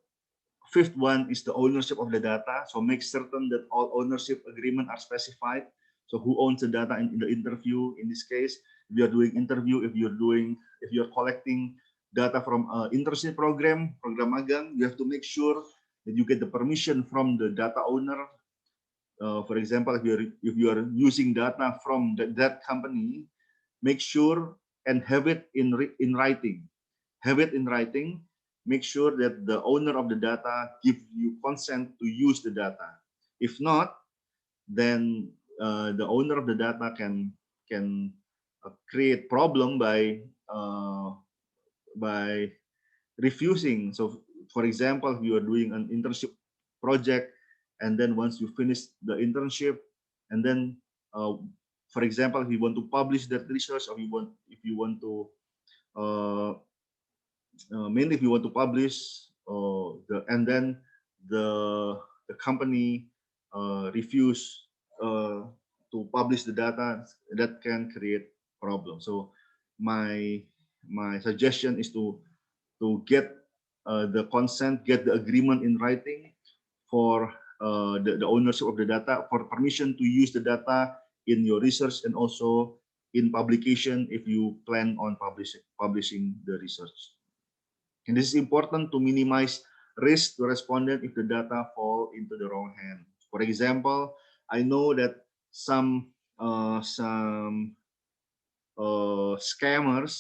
fifth one is the ownership of the data. So make certain that all ownership agreements are specified. So who owns the data in the interview? In this case, if you are doing interview, if you're collecting data from an internship program magang, you have to make sure that you get the permission from the data owner. For example, if you are using data from that company, make sure and have it in writing. Have it in writing. Make sure that the owner of the data gives you consent to use the data. If not, then the owner of the data can create problem by refusing. So, for example, if you are doing an internship project, and then once you finish the internship, and then, for example, if you want to publish that research, or if you want to mainly if you want to publish, and then the company refuse to publish the data, that can create problems. So my suggestion is to get the consent, get the agreement in writing for the ownership of the data, for permission to use the data in your research, and also in publication if you plan on publishing the research. And this is important to minimize risk to respondent if the data fall into the wrong hand. For example, I know that some scammers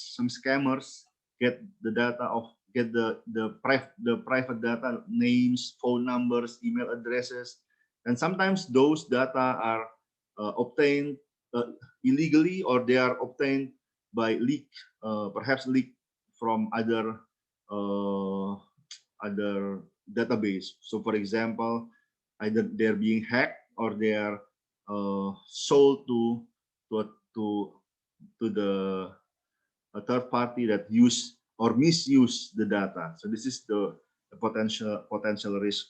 get the data of the private data, names, phone numbers, email addresses, and sometimes those data are obtained illegally, or they are obtained by perhaps leak from other database. So for example, either they're being hacked or they are sold to the a third party that use or misuse the data. So this is the potential risk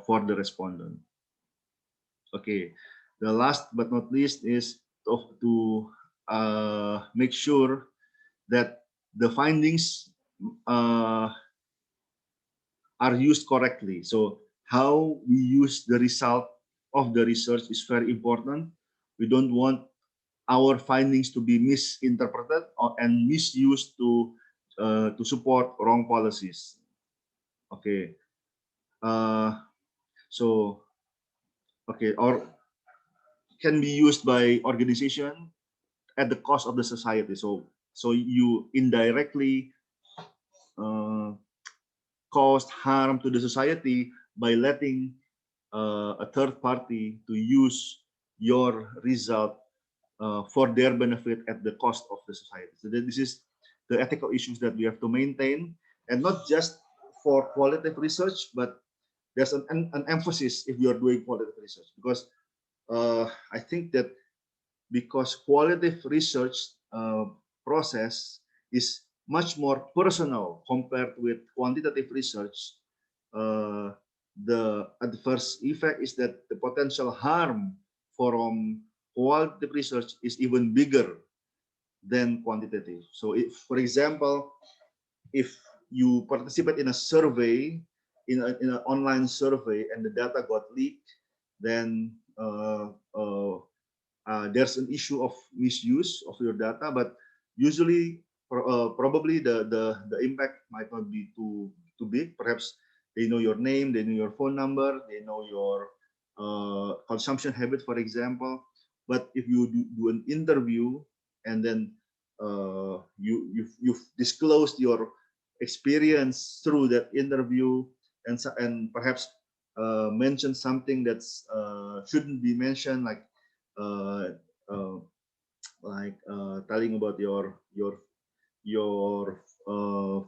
for the respondent. Okay, the last but not least is to make sure that the findings are used correctly. So how we use the result of the research is very important. We don't want our findings to be misinterpreted and misused to support wrong policies. Okay, so okay, or can be used by organization at the cost of the society. So you indirectly caused harm to the society by letting a third party to use your result for their benefit at the cost of the society. So this is the ethical issues that we have to maintain, and not just for qualitative research, but there's an emphasis if you are doing qualitative research, because I think that because qualitative research process is much more personal compared with quantitative research, the adverse effect is that the potential harm from qualitative research is even bigger than quantitative. So if, for example, if you participate in a survey, in an online survey, and the data got leaked, then there's an issue of misuse of your data, but usually probably the impact might not be too big. Perhaps they know your name, they know your phone number, they know your consumption habit, for example. But if you do an interview and then you've disclosed your experience through that interview, and perhaps mention something that's shouldn't be mentioned, like telling about your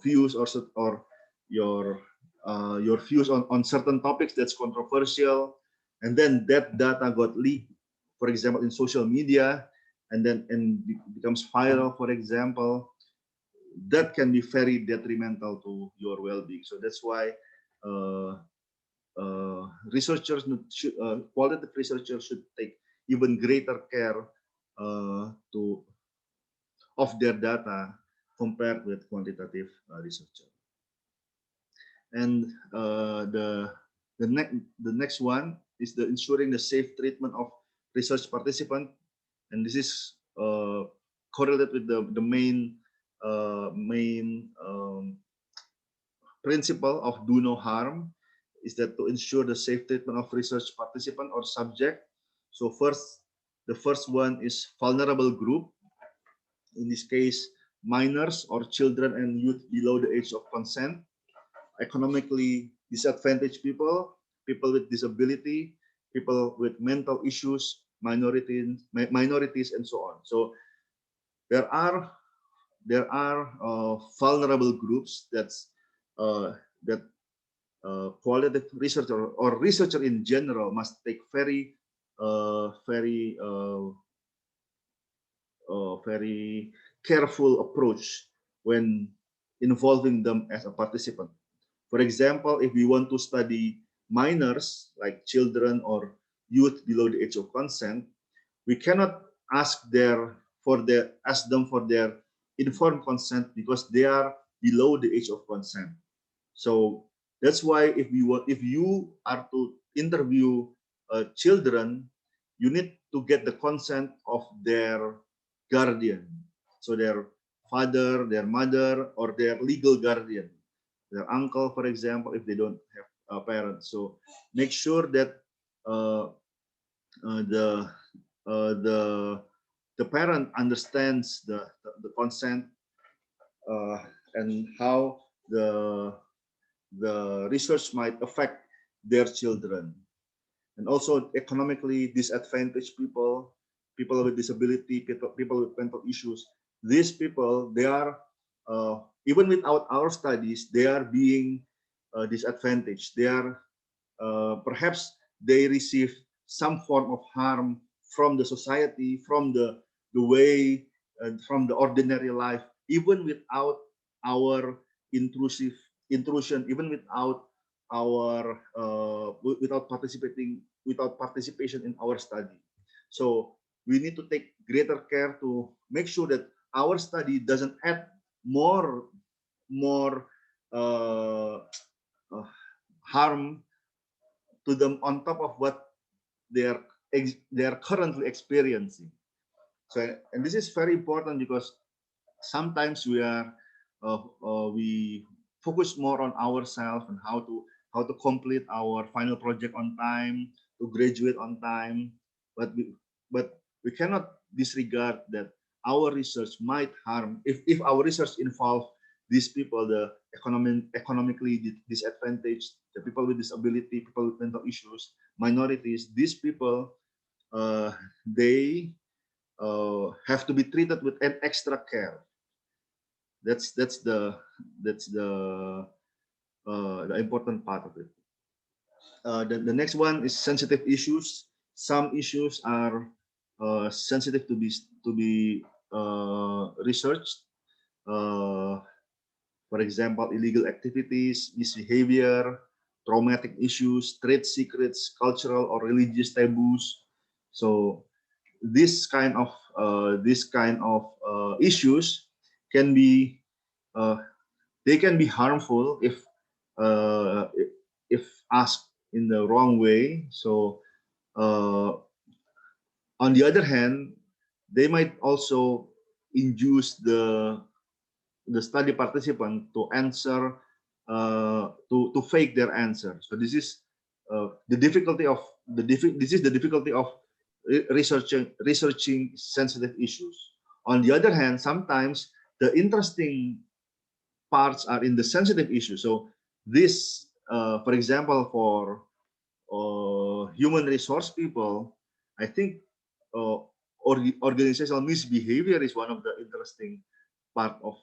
views, or your views on certain topics that's controversial, and then that data got leaked, for example, in social media, and becomes viral, for example, that can be very detrimental to your well-being. So that's why researchers qualitative researchers should take even greater care of their data compared with quantitative researcher. And the next one is the ensuring the safe treatment of research participant, and this is correlated with the main principle of do no harm, is that to ensure the safe treatment of research participant or subject. So the first one is vulnerable group. In this case, minors or children and youth below the age of consent, economically disadvantaged people, people with disability, people with mental issues, minorities, and so on. So there are vulnerable groups that qualitative researcher or researcher in general must take very careful approach when involving them as a participant. For example, if we want to study minors, like children or youth below the age of consent, we cannot ask them for their informed consent because they are below the age of consent. So that's why if you are to interview children, you need to get the consent of their guardian, so their father, their mother, or their legal guardian. their uncle, for example, if they don't have parents. So make sure that the the parent understands the consent and how the research might affect their children. And also economically disadvantaged people, people with disability, people with mental issues. These people, they are, even without our studies, they are being disadvantaged. They are, perhaps they receive some form of harm from the society, from the way, from the ordinary life, even without our intrusion, even without our without participation in our study. So we need to take greater care to make sure that our study doesn't add more harm to them on top of what they are currently experiencing. So, and this is very important because sometimes we focus more on ourselves and how to complete our final project on time, to graduate on time, but we cannot disregard that our research might harm if our research involve these people, the economically disadvantaged, the people with disability, people with mental issues, minorities. These people, they have to be treated with an extra care. That's the important part of it. The next one is sensitive issues. Some issues are sensitive to be researched. For example, illegal activities, misbehavior, traumatic issues, trade secrets, cultural or religious taboos. So this kind of issues can be they can be harmful if asked in the wrong way. So on the other hand, they might also induce the study participant to answer to fake their answer. So this is the difficulty of researching sensitive issues. On the other hand, sometimes the interesting parts are in the sensitive issues. So this, for example, for human resource people, I think organizational misbehavior is one of the interesting part of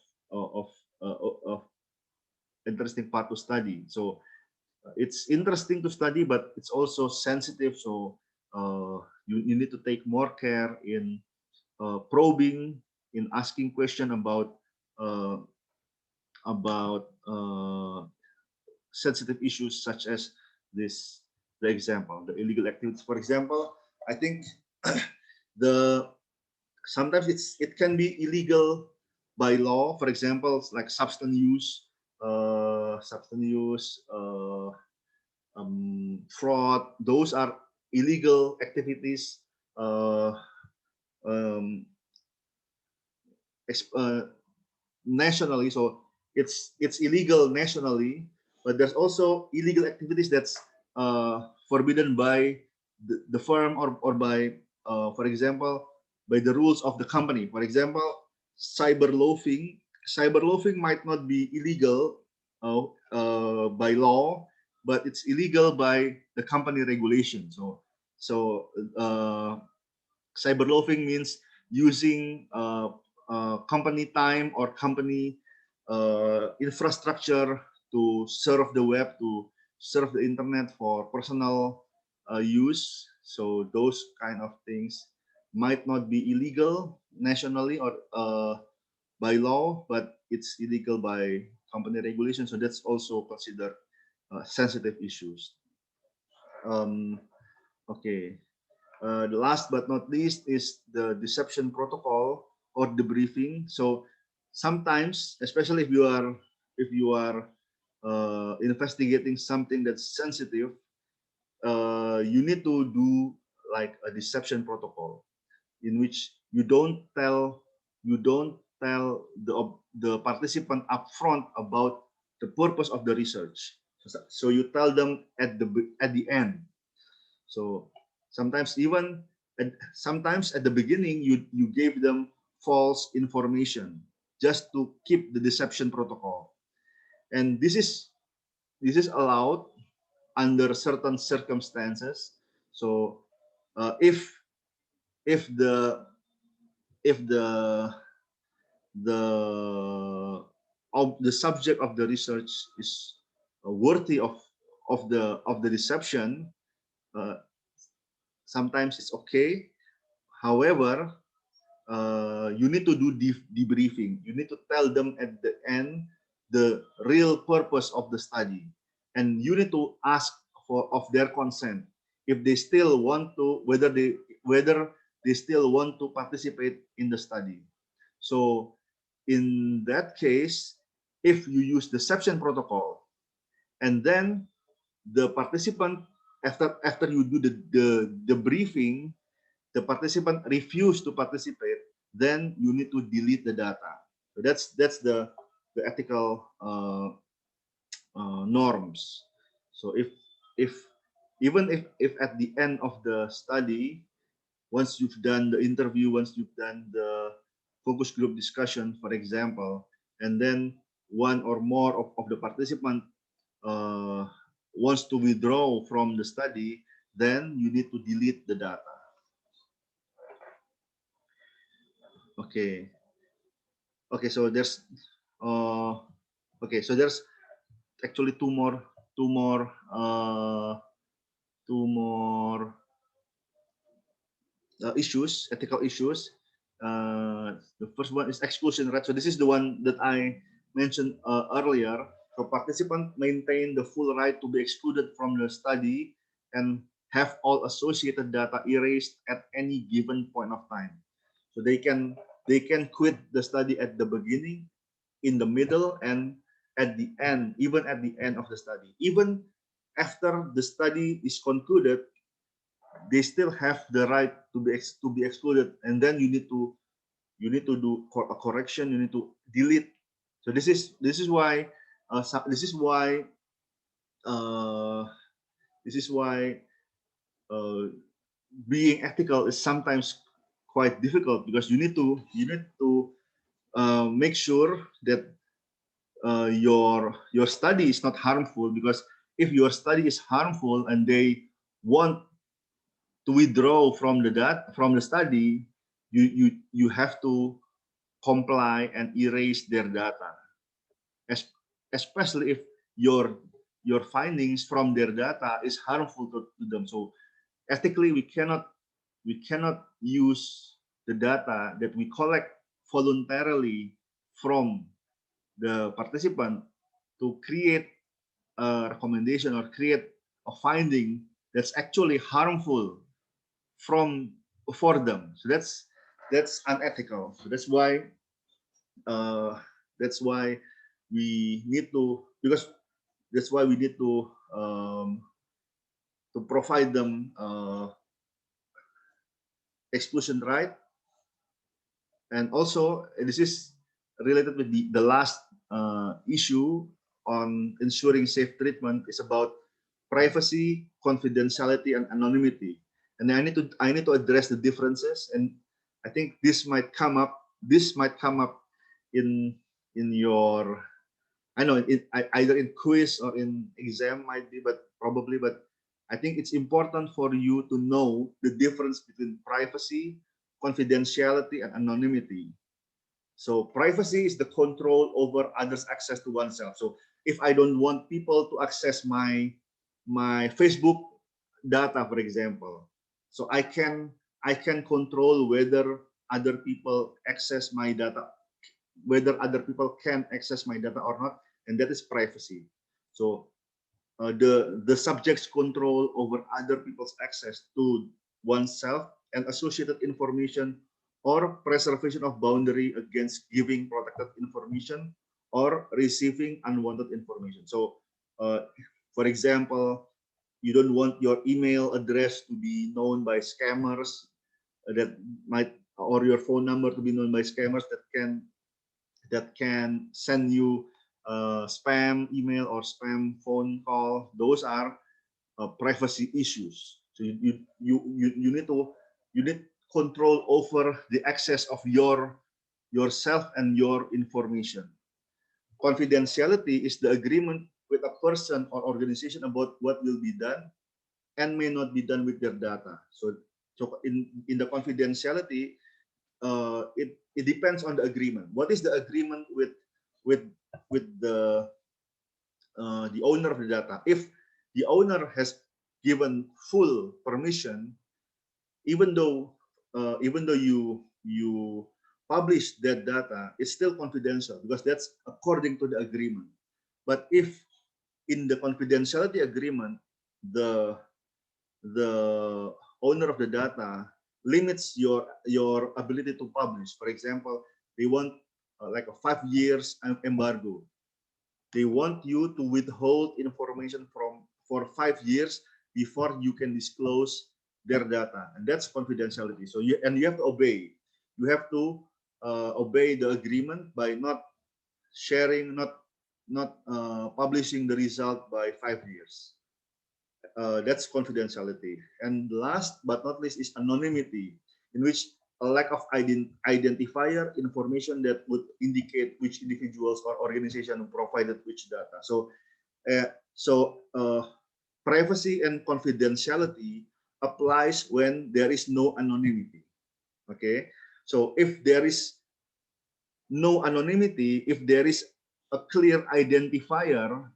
interesting part to study. So it's interesting to study, but it's also sensitive. So you need to take more care in probing, in asking question about sensitive issues such as this, the example, the illegal activities. For example, I think sometimes it can be illegal by law. For example, like substance use, fraud. Those are illegal activities. Nationally, so it's illegal nationally, but there's also illegal activities that's forbidden by the firm or by for example by the rules of the company. For example, cyber loafing might not be illegal by law, but it's illegal by the company regulation. So cyber loafing means using company time or company infrastructure to serve the web, to serve the internet for personal use. So those kind of things might not be illegal nationally or by law, but it's illegal by company regulation. So that's also considered sensitive issues. Okay. The last but not least is the deception protocol or debriefing. So sometimes, especially if you are investigating something that's sensitive, you need to do like a deception protocol, in which you don't tell the participant upfront about the purpose of the research. So you tell them at the end. So sometimes even sometimes at the beginning you gave them false information just to keep the deception protocol, and this is allowed under certain circumstances. So if the the subject of the research is worthy of the deception, sometimes it's okay. However, you need to do debriefing. You need to tell them at the end the real purpose of the study, and you need to ask of their consent if they still want to, whether they still want to participate in the study. So in that case, if you use deception protocol, and then the participant, after you do the briefing, the participant refuse to participate, then you need to delete the data. So that's the ethical norms. So if even if at the end of the study, once you've done the interview, once you've done the focus group discussion, for example, and then one or more of the participant wants to withdraw from the study, then you need to delete the data. Okay. Okay, so there's actually two more issues, ethical issues. The first one is exclusion, right? So this is the one that I mentioned earlier. So participants maintain the full right to be excluded from the study and have all associated data erased at any given point of time. So they can quit the study at the beginning, in the middle, and at the end, even at the end of the study. Even after the study is concluded, they still have the right to be excluded, and then you need to do a correction. You need to delete. So this is why being ethical is sometimes quite difficult, because you need to make sure that your study is not harmful. Because if your study is harmful and they want to withdraw from the study, you have to comply and erase their data, especially if your findings from their data is harmful to them. So ethically, we cannot use the data that we collect voluntarily from the participant to create a recommendation or create a finding that's actually harmful for them. So that's unethical. So that's why we need to, provide them exclusion right. And also, this is related with the last issue on ensuring safe treatment, is about privacy, confidentiality, and anonymity. And I need to address the differences, and I think this might come up in your, I know, either in quiz or in exam, might be, but I think it's important for you to know the difference between privacy, confidentiality, and anonymity. So privacy is the control over others' access to oneself. So if I don't want people to access my Facebook data, for example, so I can control whether other people access my data, whether other people can access my data or not, and that is privacy. So the subject's control over other people's access to oneself and associated information, or preservation of boundary against giving protected information or receiving unwanted information. So for example, you don't want your email address to be known by scammers or your phone number to be known by scammers that can send you spam email or spam phone call, those are privacy issues. So you need control over the access of yourself and your information. Confidentiality is the agreement with a person or organization about what will be done and may not be done with their data. So in the confidentiality, it depends on the agreement. What is the agreement with the owner of the data? If the owner has given full permission, even though you publish that data, it's still confidential because that's according to the agreement. But if in the confidentiality agreement, the owner of the data limits your ability to publish. For example, they want like a 5 years embargo. They want you to withhold information for 5 years before you can disclose their data, and that's confidentiality. So you have to obey. You have to obey the agreement by not sharing, not publishing the result by 5 years. That's confidentiality. And last but not least is anonymity, in which a lack of identifier information that would indicate which individuals or organization provided which data. So, privacy and confidentiality applies when there is no anonymity. Okay, so if there is no anonymity, if there is a clear identifier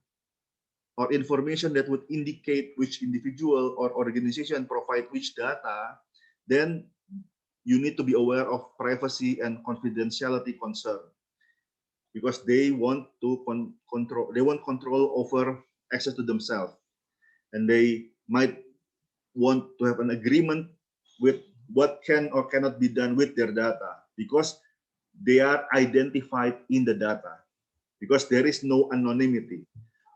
or information that would indicate which individual or organization provide which data, then you need to be aware of privacy and confidentiality concern, because they want to control over access to themselves, and they might want to have an agreement with what can or cannot be done with their data, because they are identified in the data, because there is no anonymity.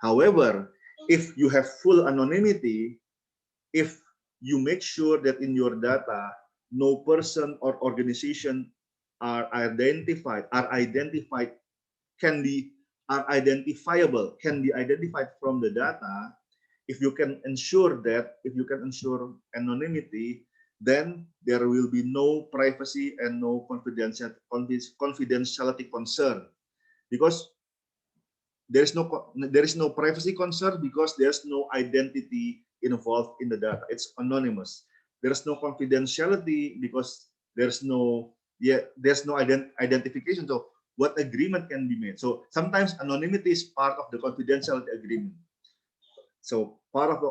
However, if you have full anonymity, if you make sure that in your data no person or organization are identifiable, can be identified from the data, if you can ensure that, if you can ensure anonymity, then there will be no privacy and no confidentiality concern, because there is no privacy concern because there's no identity involved in the data. It's anonymous. There's no confidentiality because there's no identification. So what agreement can be made? So sometimes anonymity is part of the confidentiality agreement. So part of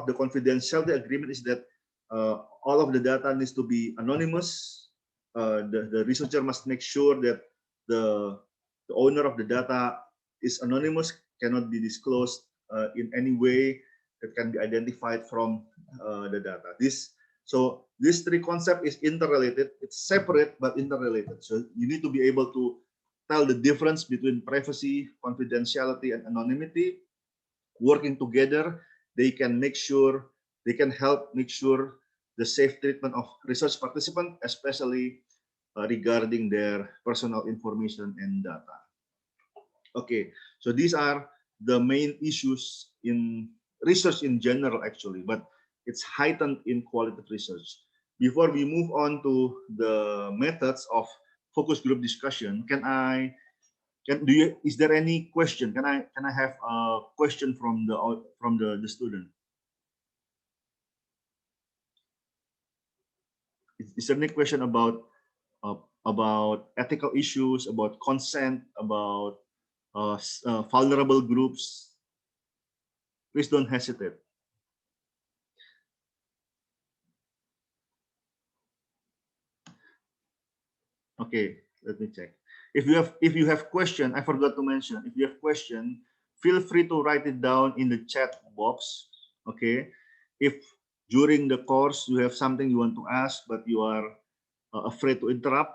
the confidentiality agreement is that all of the data needs to be anonymous. The researcher must make sure that the owner of the data is anonymous, cannot be disclosed in any way that can be identified from the data. So this three concept is interrelated. It's separate but interrelated. So you need to be able to tell the difference between privacy, confidentiality, and anonymity. Working together, they can help make sure the safe treatment of research participants, especially regarding their personal information and data. Okay, so these are the main issues in research in general, actually, but it's heightened in qualitative research. Before we move on to the methods of focus group discussion, is there any question? Can I have a question from the student? Is there any question about ethical issues, about consent, about vulnerable groups? Please don't hesitate. Okay, let me check. If you have question, I forgot to mention. If you have question, feel free to write it down in the chat box. Okay. If during the course you have something you want to ask but you are afraid to interrupt,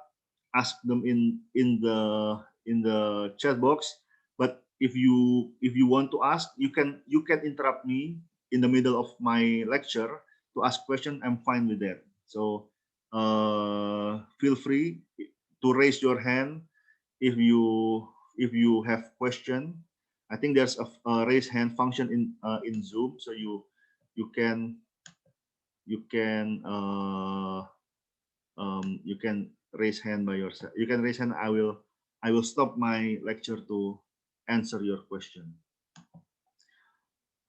ask them in the chat box. But if you want to ask, you can interrupt me in the middle of my lecture to ask question. I'm fine with that. So feel free to raise your hand if you have question. I think there's a raise hand function in Zoom, so you can raise hand by yourself. You can raise hand. I will stop my lecture to answer your question.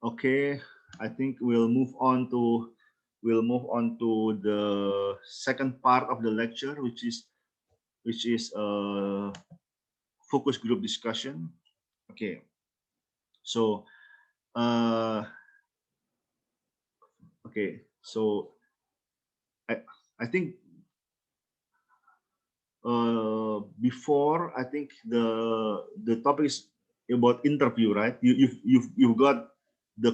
Okay, I think we'll move on to the second part of the lecture, which is focus group discussion. Okay, so okay, so I think before, I think the topic is about interview, right? You've got the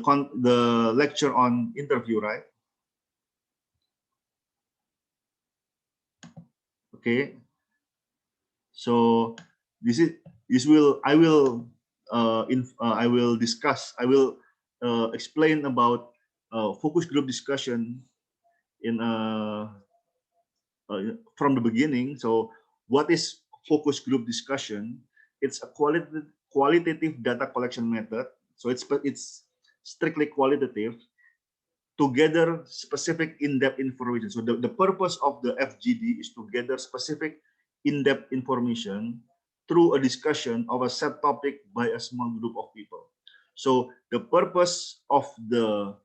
lecture on interview, right? Okay, so I will explain about focus group discussion in from the beginning. So what is focus group discussion? It's a qualitative data collection method. So it's strictly qualitative to gather specific in-depth information. So the purpose of the FGD is to gather specific in-depth information through a discussion of a set topic by a small group of people. So the purpose of the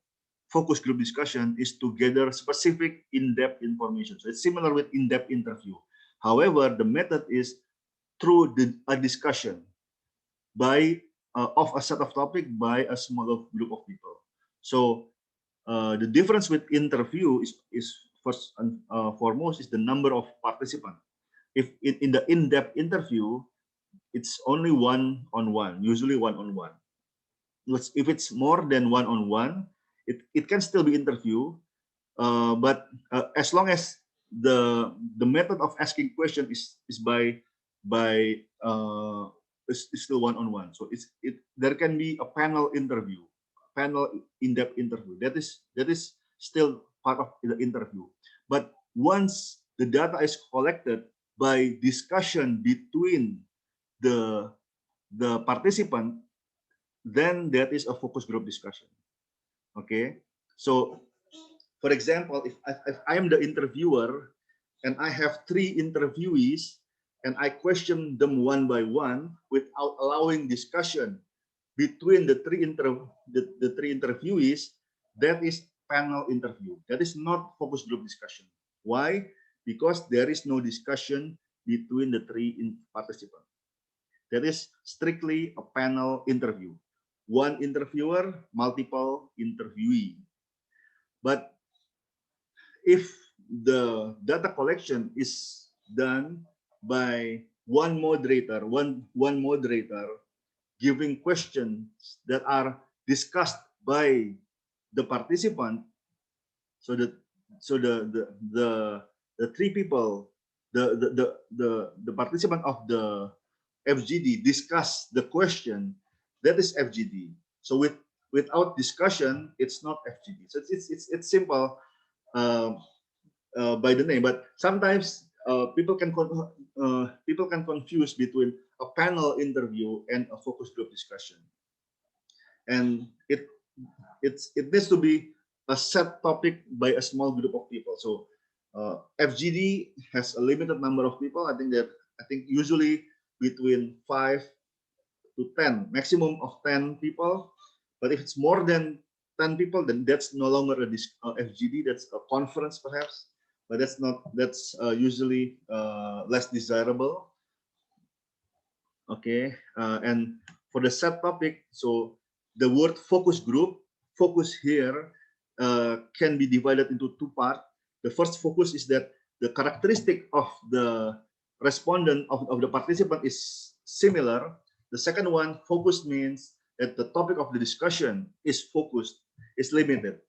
focus group discussion is to gather specific in-depth information. So it's similar with in-depth interview. However, the method is through a discussion by of a set of topic by a smaller group of people. So the difference with interview is first and foremost is the number of participants. If in the in-depth interview, it's only one-on-one, usually one-on-one. If it's more than one-on-one, it can still be interview, but as long as the method of asking question is still one-on-one. So there can be a panel interview, panel in-depth interview. That is still part of the interview. But once the data is collected by discussion between the participant, then that is a focus group discussion. Okay, so for example, if I am the interviewer and I have 3 interviewees and I question them one by one without allowing discussion between the three interviewees, that is panel interview. That is not focus group discussion. Why? Because there is no discussion between the 3 participants. That is strictly a panel interview. One interviewer, multiple interviewee. But if the data collection is done by one moderator giving questions that are discussed by the participant, so the 3 people, the participant of the FGD discuss the question, that is FGD. So without discussion, it's not FGD. So it's simple by the name, but sometimes people can confuse between a panel interview and a focus group discussion, and it needs to be a set topic by a small group of people. So FGD has a limited number of people. I think usually between 5 to 10, maximum of 10 people. But if it's more than 10 people, then that's no longer a FGD. That's a conference perhaps, but that's usually less desirable. Okay, and for the set topic, so the word focus group, focus here can be divided into 2 parts. The first focus is that the characteristic of the respondent of the participant is similar. The second one, focus, means that the topic of the discussion is focused, is limited.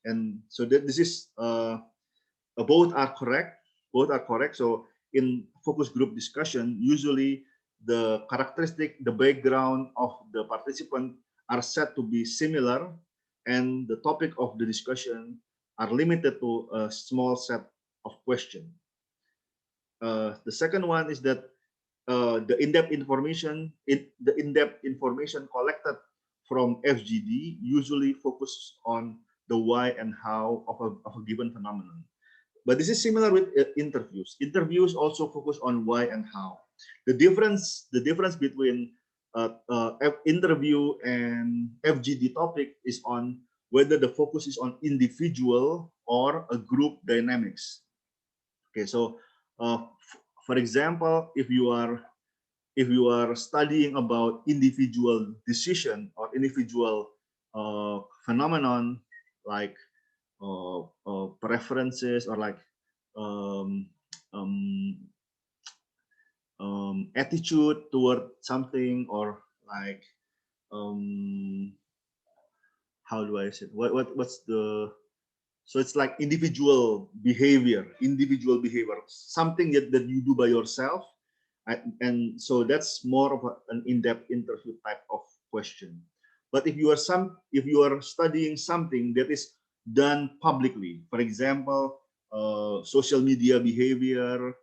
And so that this is both are correct. So in focus group discussion, usually the characteristic, the background of the participant are said to be similar, and the topic of the discussion are limited to a small set of questions. The second one is that the in-depth information collected from FGD usually focus on the why and how of a given phenomenon. But this is similar with interviews. Interviews also focus on why and how. The difference between interview and FGD topic is on whether the focus is on individual or a group dynamics. Okay, so for example, if you are studying about individual decision or individual phenomenon like preferences or like attitude toward something, or like how do I say it? What's the, so it's like individual behavior, something that you do by yourself. And so that's more of an in-depth interview type of question. But if you are studying something that is done publicly, for example, social media behavior,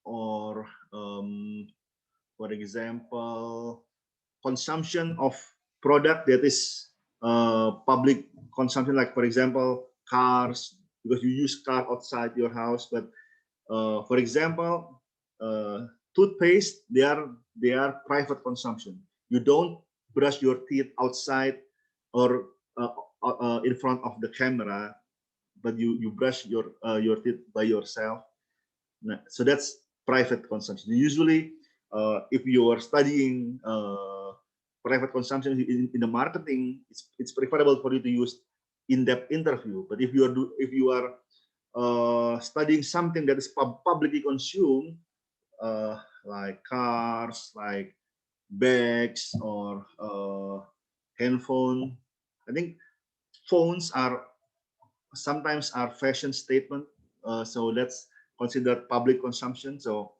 or for example, consumption of product that is public consumption, like for example cars, because you use car outside your house. But for example, toothpaste, they are private consumption. You don't brush your teeth outside or in front of the camera, but you brush your teeth by yourself. So that's private consumption. Usually, if you are studying private consumption in the marketing, it's preferable for you to use in-depth interview. But if you are studying something that is publicly consumed, like cars, like bags, or handphone. I think phones are sometimes fashion statement. So let's consider public consumption. So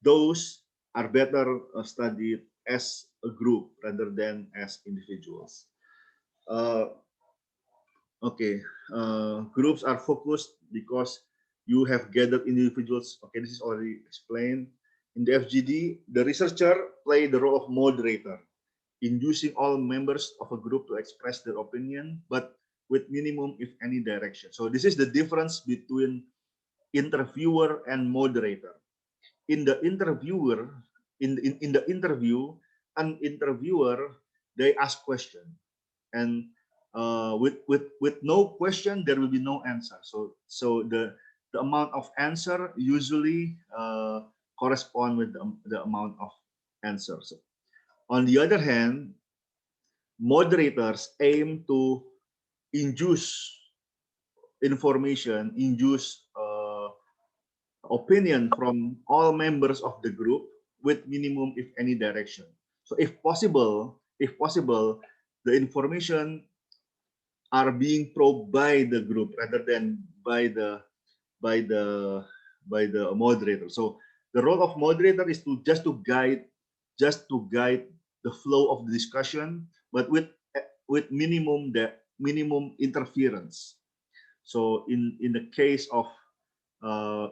those are better studied as a group rather than as individuals. Okay, groups are focused because you have gathered individuals. Okay, this is already explained. In the FGD, the researcher play the role of moderator, inducing all members of a group to express their opinion, but with minimum, if any, direction. So this is the difference between interviewer and moderator. In the interviewer, in the interview, an interviewer, they ask question, and with no question there will be no answer. So the amount of answer usually correspond with the amount of answers. On the other hand, moderators aim to induce information, induce opinion from all members of the group with minimum, if any, direction. So if possible, the information are being probed by the group rather than by the moderator. So the role of moderator is to just to guide the flow of the discussion, but with minimum interference. So in the case of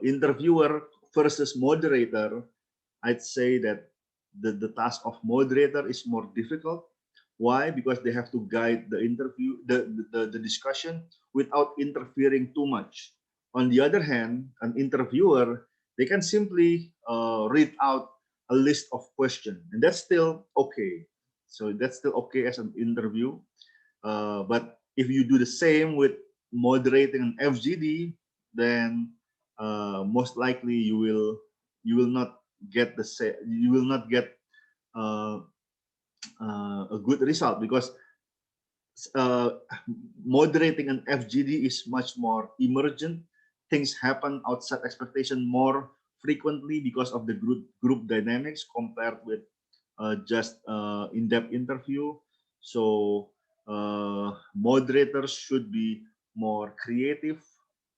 interviewer versus moderator, I'd say that the task of moderator is more difficult. Why? Because they have to guide the interview, the discussion without interfering too much. On the other hand, an interviewer, they can simply read out a list of questions, and that's still okay. So that's still okay as an interview. But if you do the same with moderating an FGD, then most likely you will not get a good result, because moderating an FGD is much more emergent. Things happen outside expectation more frequently because of the group dynamics compared with just in-depth interview. So moderators should be more creative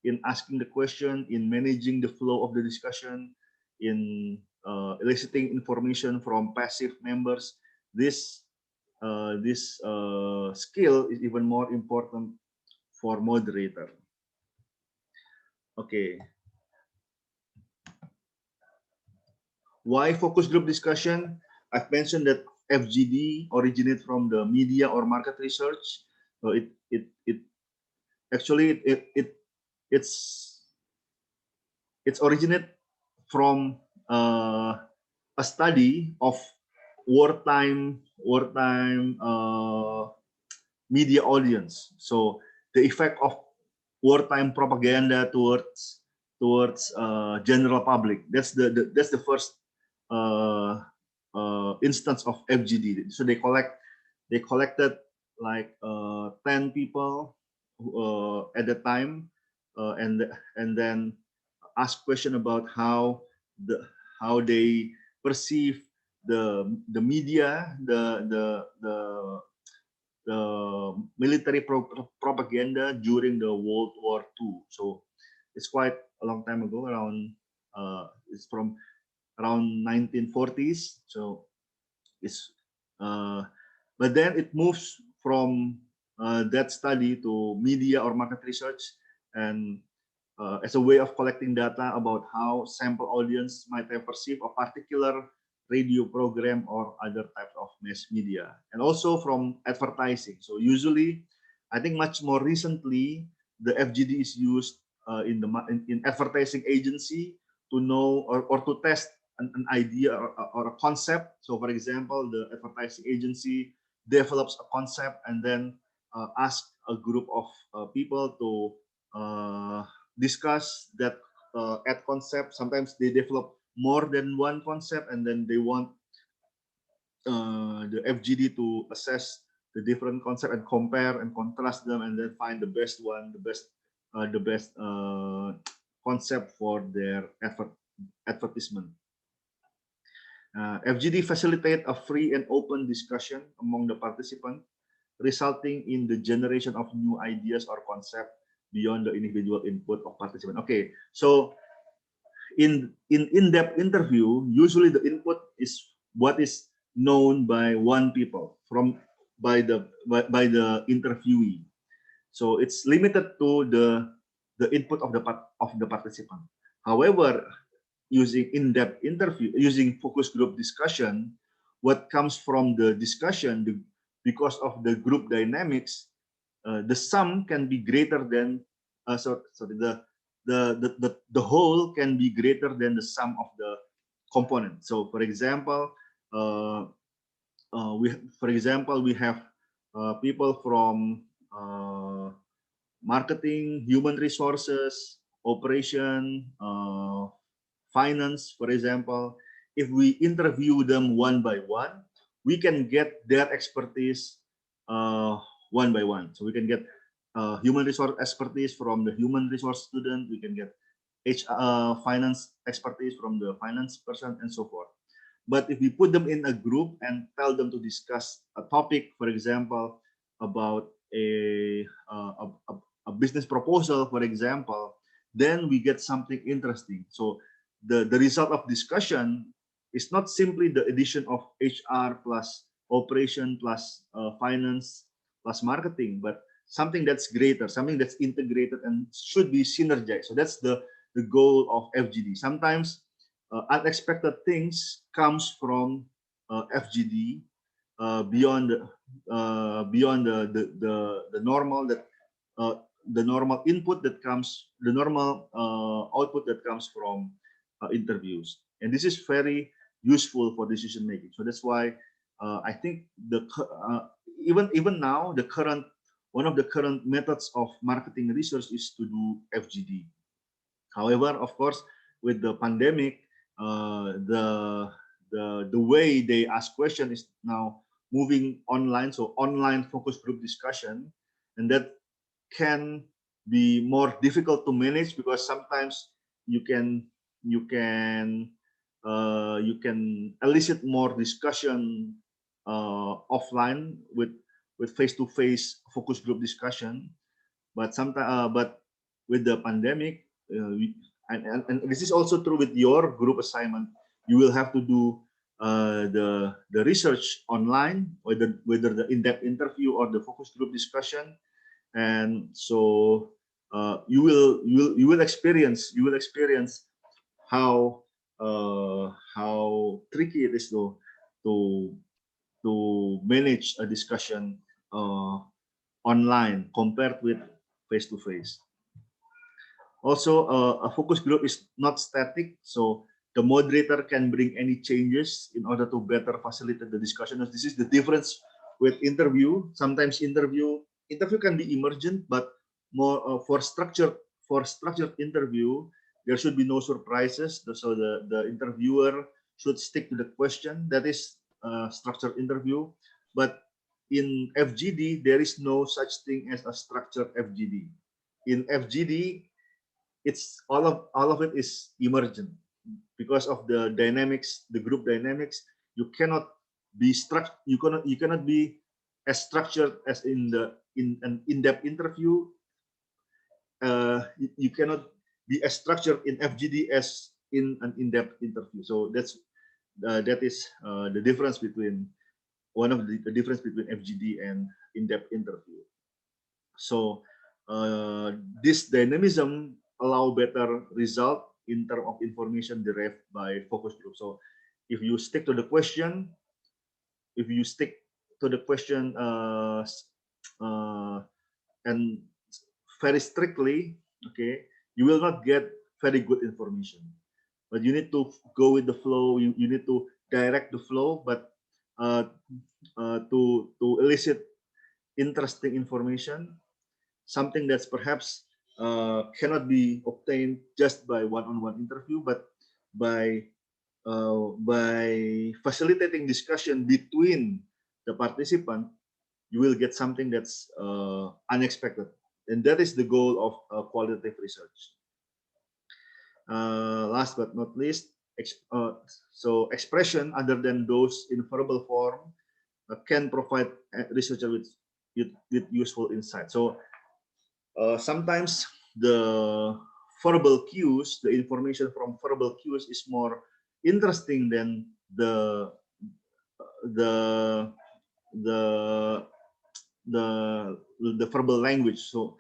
in asking the question, in managing the flow of the discussion, in eliciting information from passive members. This skill is even more important for moderator. Okay. Why focus group discussion? I've mentioned that FGD originates from the media or market research. So it's originate from a study of wartime media audience. So the effect of wartime propaganda towards general public. That's the first instance of FGD. So they collected like 10 people at the time, and then ask question about how they perceive the media, the military propaganda during the World War II. So it's quite a long time ago, around it's from around 1940s. So it's but then it moves from that study to media or market research, and as a way of collecting data about how sample audience might have perceived a particular radio program or other types of mass media, and also from advertising. So usually, I think much more recently, the FGD is used in advertising agency to know or to test an idea or a concept. So for example, the advertising agency develops a concept and then ask a group of people to discuss that ad concept. Sometimes they develop more than one concept, and then they want the FGD to assess the different concept and compare and contrast them, and then find the best one, the best concept for their advertisement. FGD facilitate a free and open discussion among the participants, resulting in the generation of new ideas or concept beyond the individual input of participants. Okay, so in-depth interview, usually the input is what is known by one people by the interviewee. So it's limited to the input of the participant. However, using in-depth interview, using focus group discussion, what comes from the discussion, because of the group dynamics, the sum can be greater than the whole can be greater than the sum of the components. So for example, we have people from marketing, human resources, operation, finance, for example. If we interview them one by one, we can get their expertise one by one. So we can get human resource expertise from the human resource student. We can get finance expertise from the finance person, and so forth. But if we put them in a group and tell them to discuss a topic, for example, about a business proposal, for example, then we get something interesting. So the result of discussion is not simply the addition of HR plus operation plus finance plus marketing, but something that's greater, something that's integrated and should be synergized. So that's the goal of FGD. Sometimes unexpected things comes from FGD beyond the normal the normal input that comes, the normal output that comes from interviews, and this is very useful for decision making. So that's why I think even now one of the current methods of marketing research is to do FGD. However, of course, with the pandemic, the way they ask questions is now moving online, so online focus group discussion, and that can be more difficult to manage because sometimes you can elicit more discussion offline with face-to-face focus group discussion, but sometimes but with the pandemic, and this is also true with your group assignment, you will have to do the research online, whether the in-depth interview or the focus group discussion, and so you will experience how how tricky it is to manage a discussion online compared with face-to-face. Also, a focus group is not static, so the moderator can bring any changes in order to better facilitate the discussion. This is the difference with interview. Sometimes interview can be emergent, but more for structured interview, there should be no surprises. So the interviewer should stick to the question. That is structured interview. But in FGD, there is no such thing as a structured FGD. In FGD, it's all of it is emergent because of the dynamics, the group dynamics. You cannot be you cannot be as structured as in an in-depth interview. You cannot be as structured in FGD as in an in-depth interview. So that is the difference between the difference between FGD and in-depth interview. So this dynamism allow better result in terms of information derived by focus group. So if you stick to the question, and very strictly, okay, you will not get very good information. But you need to go with the flow. You need to direct the flow, but to elicit interesting information, something that's perhaps cannot be obtained just by one-on-one interview, but by facilitating discussion between the participant, you will get something that's unexpected, and that is the goal of qualitative research. Last but not least, so expression other than those in verbal form can provide researcher with useful insight. So sometimes the verbal cues, the information from verbal cues is more interesting than the verbal language. So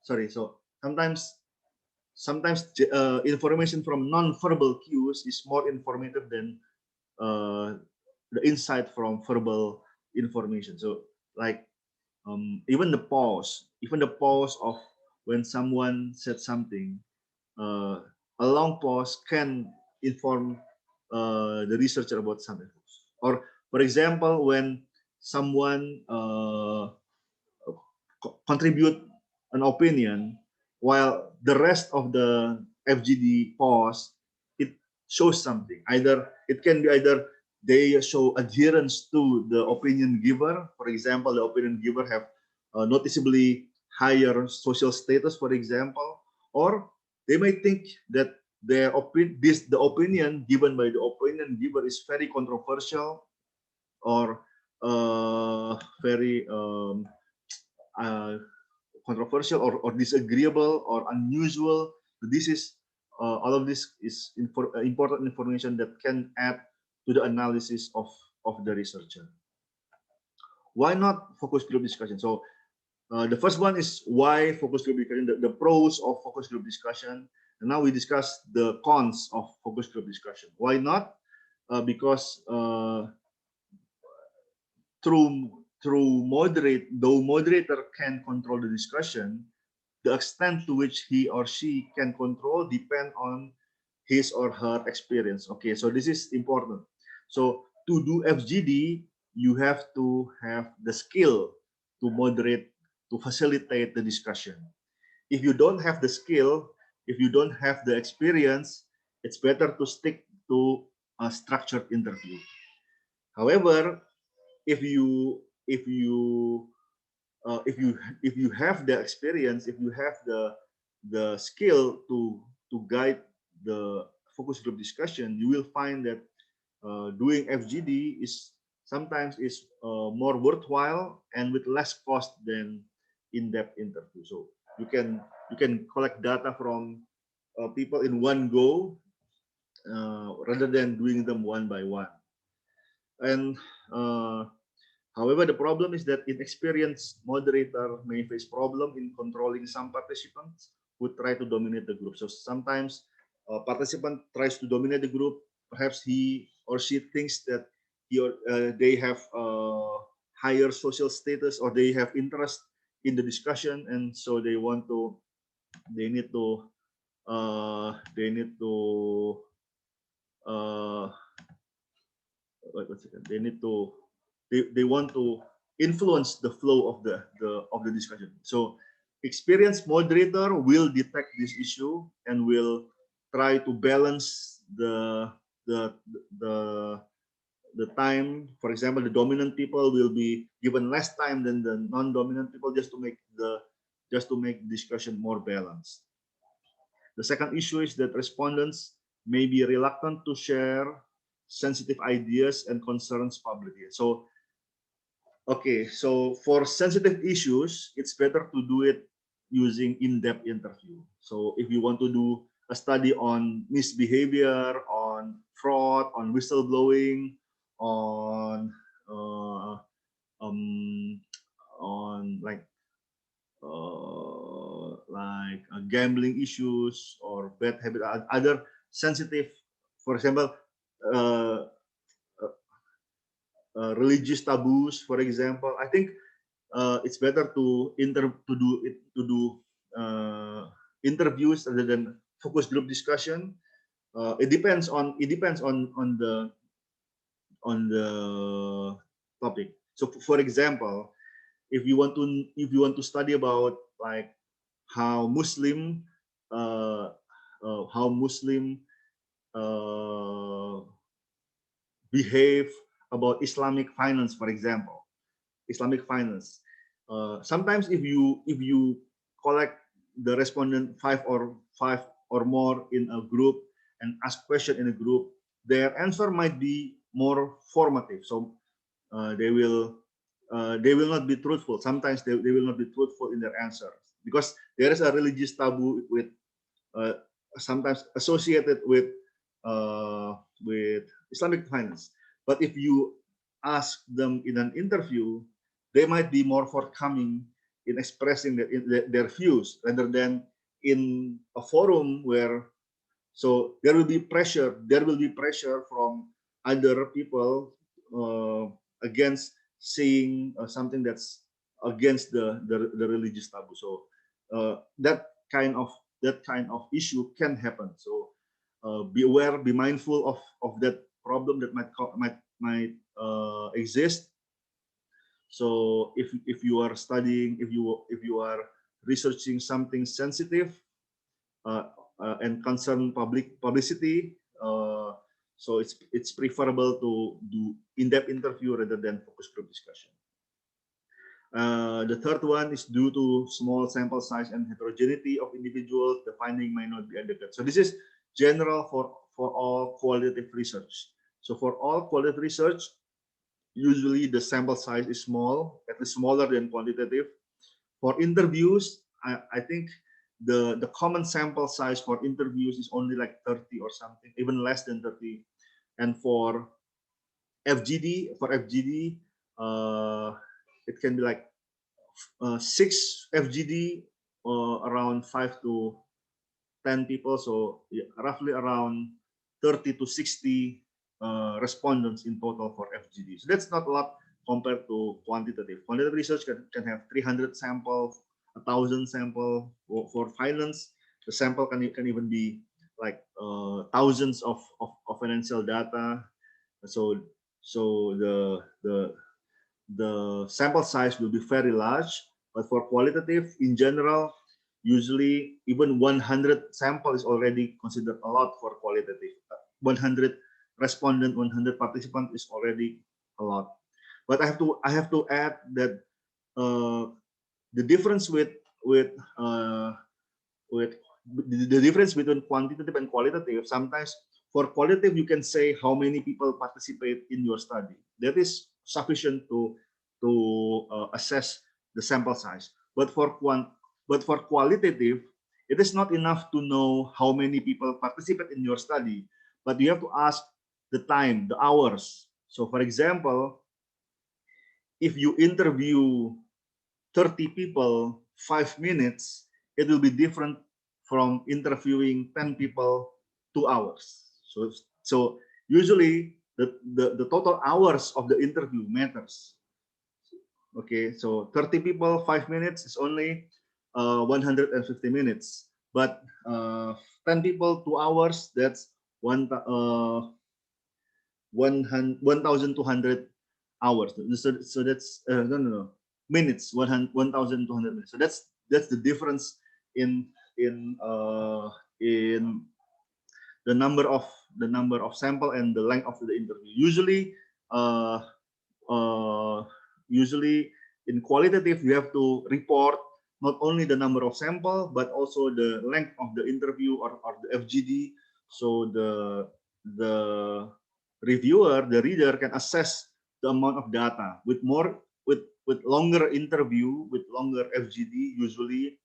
sorry. So sometimes information from non-verbal cues is more informative than the insight from verbal information. So like even the pause of when someone said something, a long pause can inform the researcher about something. Or for example, when someone contribute an opinion while the rest of the FGD pause, it shows something. It can be either they show adherence to the opinion giver. For example, the opinion giver have noticeably higher social status, for example, or they may think that the opinion given by the opinion giver is very controversial or very controversial or disagreeable or unusual. This is all of this is important information that can add to the analysis of the researcher. Why not focus group discussion? So the first one is why focus group discussion, the pros of focus group discussion. And now we discuss the cons of focus group discussion. Why not? Because though moderator can control the discussion, the extent to which he or she can control depend on his or her experience. Okay, so this is important. So to do FGD, you have to have the skill to moderate, to facilitate the discussion. If you don't have the skill, if you don't have the experience, it's better to stick to a structured interview. However, if you have the experience, if you have the skill to guide the focus group discussion, you will find that doing FGD is sometimes more worthwhile and with less cost than in-depth interview. So you can collect data from people in one go rather than doing them one by one. And however, the problem is that inexperienced moderator may face problem in controlling some participants who try to dominate the group. So sometimes a participant tries to dominate the group perhaps he or she thinks that they have higher social status, or they have interest in the discussion, and so they need to they need they want to influence the flow of the discussion. So experienced moderator will detect this issue and will try to balance the time. For example, the dominant people will be given less time than the non-dominant people, just to make the discussion more balanced. The second issue is that respondents may be reluctant to share sensitive ideas and concerns publicly. So, okay, so for sensitive issues, it's better to do it using in-depth interview. So if you want to do a study on misbehavior, on fraud, on whistleblowing, on gambling issues or bad habit, other sensitive, for example, religious taboos, for example, I think it's better to do interviews rather than focus group discussion. It depends on the topic. So, for example, if you want to study about like how Muslim behave about Islamic finance, for example, Islamic finance. Sometimes if you collect the respondent five or more in a group and ask question in a group, their answer might be more formative. So they will not be truthful. Sometimes they will not be truthful in their answers because there is a religious taboo with sometimes associated with Islamic finance. But if you ask them in an interview, they might be more forthcoming in expressing their views rather than in a forum where, so there will be pressure from other people against saying something that's against the religious taboo. So that kind of issue can happen. So be aware, be mindful of that problem that might exist. So if you are studying, if you are researching something sensitive and concern publicity, so it's preferable to do in-depth interview rather than focus group discussion. The third one is due to small sample size and heterogeneity of individuals, the finding may not be adequate. So this is general for all qualitative research. So for all qualitative research, usually the sample size is small, at least smaller than quantitative. For interviews, I think the common sample size for interviews is only like 30 or something, even less than 30. And for FGD, it can be like 6 FGD, around 5 to 10 people. So yeah, roughly around 30 to 60 respondents in total for FGD. So that's not a lot compared to quantitative. Quantitative research can have 300 samples, 1,000 samples. For finance, the sample can even be like thousands of financial data. So the sample size will be very large. But for qualitative, in general, usually even 100 sample is already considered a lot for qualitative. 100 respondent, 100 participant is already a lot. But I have to add that the difference with the difference between quantitative and qualitative, sometimes for qualitative you can say how many people participate in your study. That is sufficient to assess the sample size. But for qualitative, it is not enough to know how many people participate in your study, but you have to ask the time, the hours. So for example, if you interview 30 people 5 minutes, it will be different from interviewing 10 people 2 hours. So usually the total hours of the interview matters. Okay, so 30 people, 5 minutes is only 150 minutes. But 10 people, 2 hours, that's 1,200 hours. So that's no, minutes, 1,200 minutes. So that's the difference in the number of sample and the length of the interview. Usually in qualitative you have to report not only the number of sample but also the length of the interview or the FGD, so the reviewer, the reader, can assess the amount of data. With longer interview, with longer FGD, usually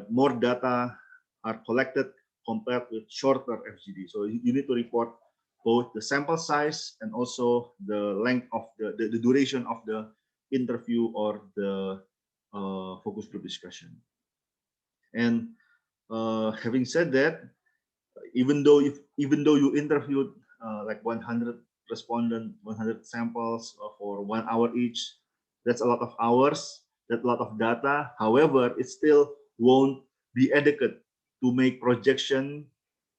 more data are collected compared with shorter FGD. So you need to report both the sample size and also the length of the duration of the interview or the focus group discussion. And having said that, even though you interviewed like 100 respondents, 100 samples for 1 hour each, that's a lot of hours, that's a lot of data. However, it still won't be adequate to make projection,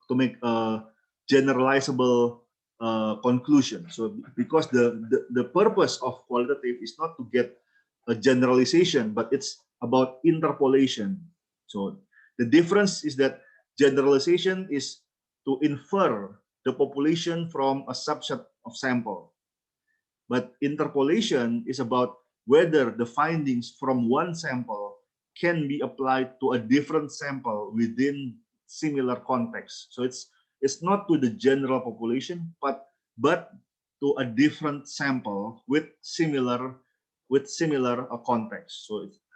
to make a generalizable conclusion. So because the purpose of qualitative is not to get a generalization, but it's about interpolation. So the difference is that generalization is to infer the population from a subset of sample, but interpolation is about whether the findings from one sample can be applied to a different sample within similar context. So it's not to the general population, but to a different sample with similar context.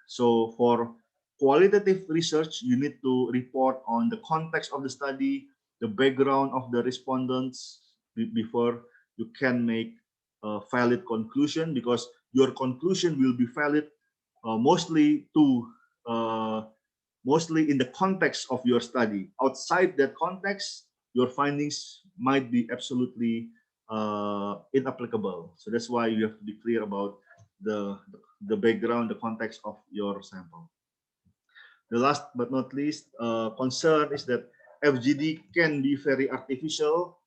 So for qualitative research, you need to report on the context of the study, the background of the respondents before you can make a valid conclusion, because your conclusion will be valid mostly in the context of your study. Outside that context, your findings might be absolutely inapplicable. So that's why you have to be clear about the background, the context of your sample. The last but not least concern is that FGD can be very artificial.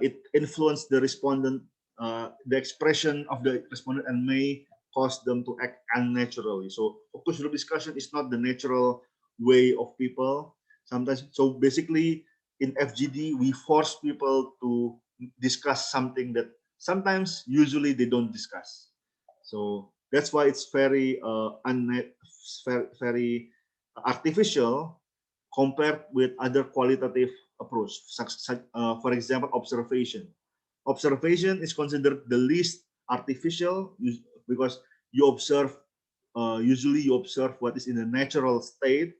It influences the respondent, the expression of the respondent, and may cause them to act unnaturally. So focus group discussion is not the natural way of people sometimes. So basically in FGD, we force people to discuss something that sometimes usually they don't discuss. So that's why it's very very artificial compared with other qualitative approach. For example, observation. Observation is considered the least artificial because you observe, usually you observe what is in the natural state.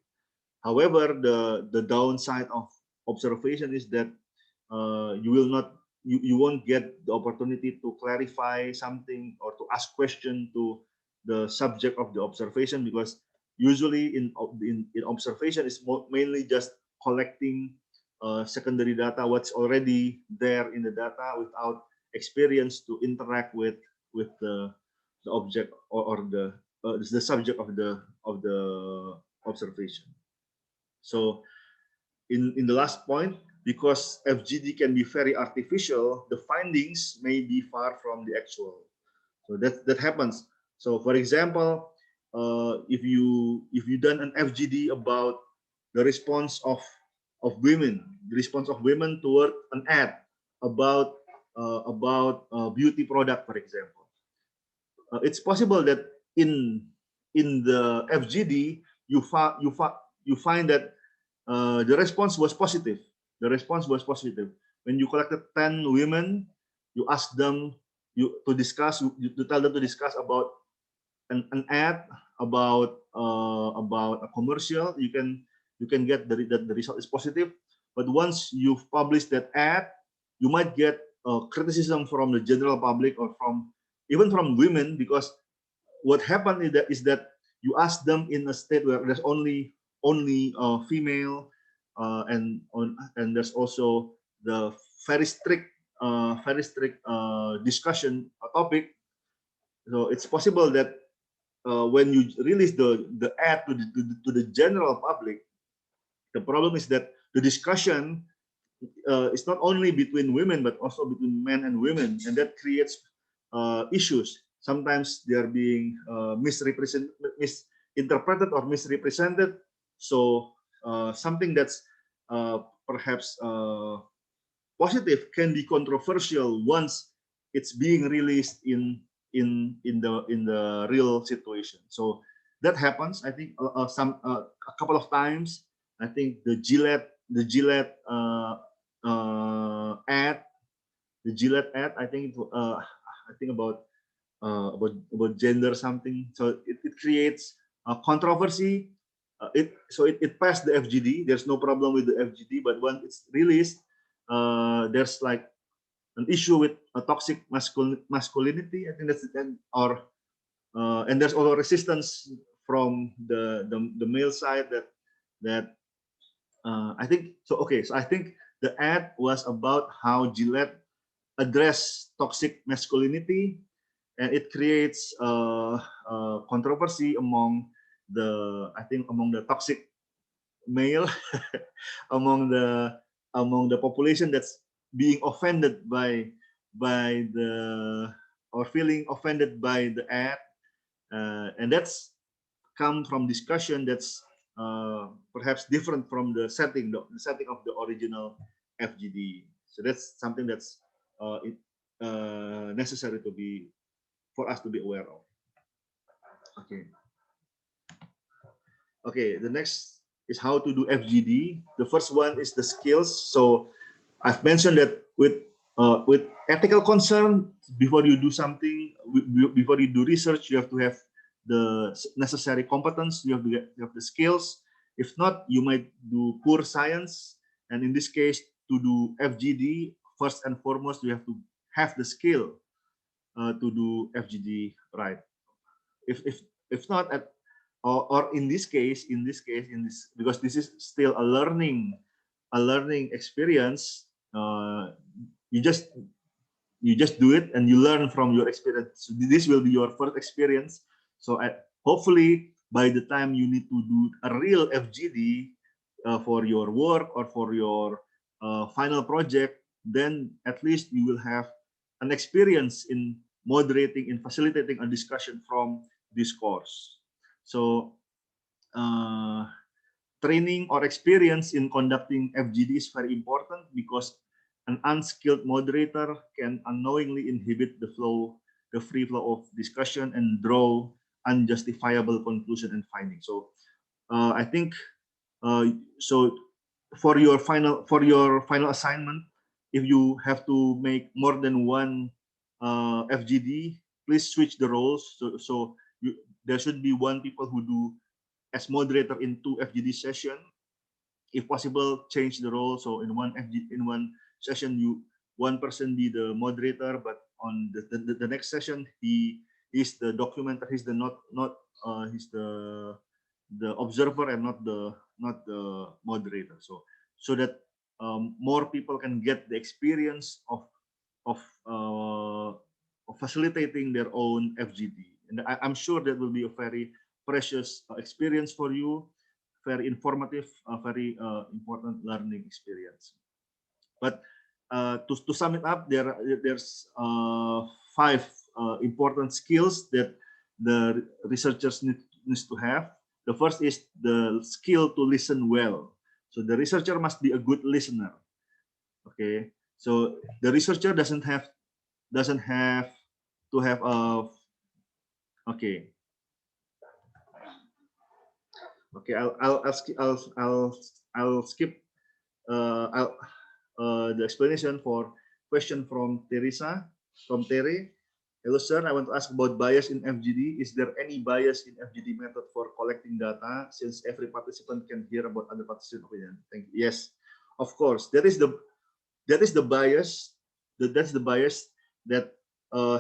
However, the downside of observation is that you won't get the opportunity to clarify something or to ask question to the subject of the observation, because usually in observation is mainly just collecting secondary data, what's already there in the data, without experience to interact with the object or the subject of the observation. So in the last point, because FGD can be very artificial, the findings may be far from the actual. So that happens. So for example, if you done an FGD about the response of women, toward an ad about beauty product, for example, it's possible that in the FGD you find that the response was positive. The response was positive. When you collected 10 women, you ask them to discuss, to tell them to discuss about an ad, about a commercial. You can get the result is positive. But once you've published that ad, you might get criticism from the general public or even from women, because what happened is that you ask them in a state where there's only female, and there's also the very strict discussion topic. So it's possible that when you release the ad to the general public, the problem is that the discussion is not only between women but also between men and women, and that creates issues. Sometimes they are being misinterpreted or misrepresented. So something that's perhaps positive can be controversial once it's being released in the real situation. So that happens, I think, a couple of times. I think the Gillette ad, I think about gender something. So it creates a controversy. It passed the FGD. There's no problem with the FGD, but when it's released, there's like an issue with a toxic masculinity. I think that's it. And there's also resistance from the male side that I think so. Okay, so I think the ad was about how Gillette address toxic masculinity, and it creates controversy among the toxic male among the population that's being offended by the or feeling offended by the ad, and that's come from discussion that's perhaps different from the setting of the original FGD. So that's something that's necessary for us to be aware of. Okay, the next is how to do FGD. The first one is the skills. So I've mentioned that with ethical concern, before you do something, before you do research, you have to have the necessary competence. You have the skills. If not, you might do poor science. And in this case, to do FGD, first and foremost, you have to have the skill to do FGD right. If not, or in this case, because this is still a learning experience, you just do it and you learn from your experience. So this will be your first experience. So hopefully by the time you need to do a real FGD for your work or for your final project, then at least you will have an experience in moderating, in facilitating a discussion from this course. So training or experience in conducting FGD is very important, because an unskilled moderator can unknowingly inhibit the free flow of discussion and draw unjustifiable conclusion and findings. So I think so for your final assignment, if you have to make more than one FGD, please switch the roles. So there should be one people who do as moderator in 2 FGD session. If possible, change the role. So in one session, one person be the moderator, but on the next session, he is the documenter. He's the he's the observer and not the moderator. So that more people can get the experience of facilitating their own FGD. And I'm sure that will be a very precious experience for you, very informative, very important learning experience. But to sum it up, there's 5 important skills that the researchers needs to have. The first is the skill to listen well. So the researcher must be a good listener. Okay, so the researcher doesn't have to have a okay. Okay, I'll skip the explanation for question from Teresa, from Terry. Hello, sir. I want to ask about bias in FGD. Is there any bias in FGD method for collecting data, since every participant can hear about other participants' opinion? Thank you. Yes, of course. That is the bias. That's the bias that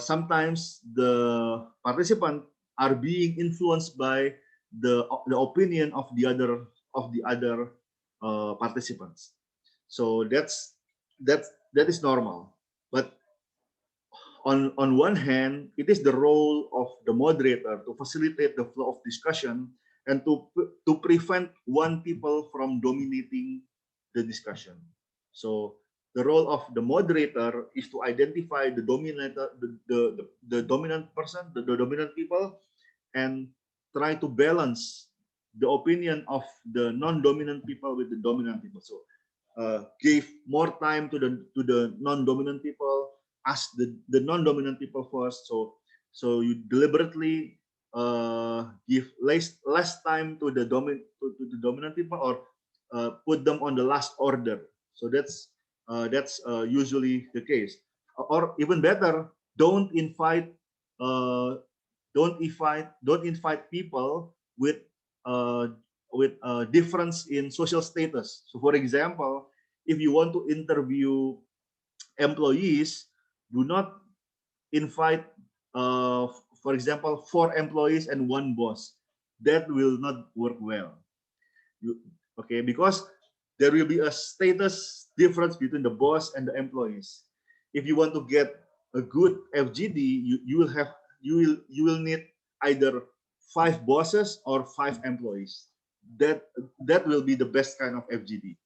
sometimes the participants are being influenced by the opinion of the other participants. So that's that is normal. But on one hand, it is the role of the moderator to facilitate the flow of discussion and to prevent one people from dominating the discussion. So the role of the moderator is to identify the dominator, the dominant person, the dominant people, and try to balance the opinion of the non-dominant people with the dominant people. So give more time to the non-dominant people, ask the non-dominant people first. So you deliberately give less time to the dominant people, or put them on the last order. So that's usually the case. Or even better, don't invite people with difference in social status. So for example, if you want to interview employees, do not invite for example 4 employees and 1 boss. That will not work well. Okay, because there will be a status difference between the boss and the employees. If you want to get a good FGD, you will need either 5 bosses or 5 employees. That will be the best kind of FGD.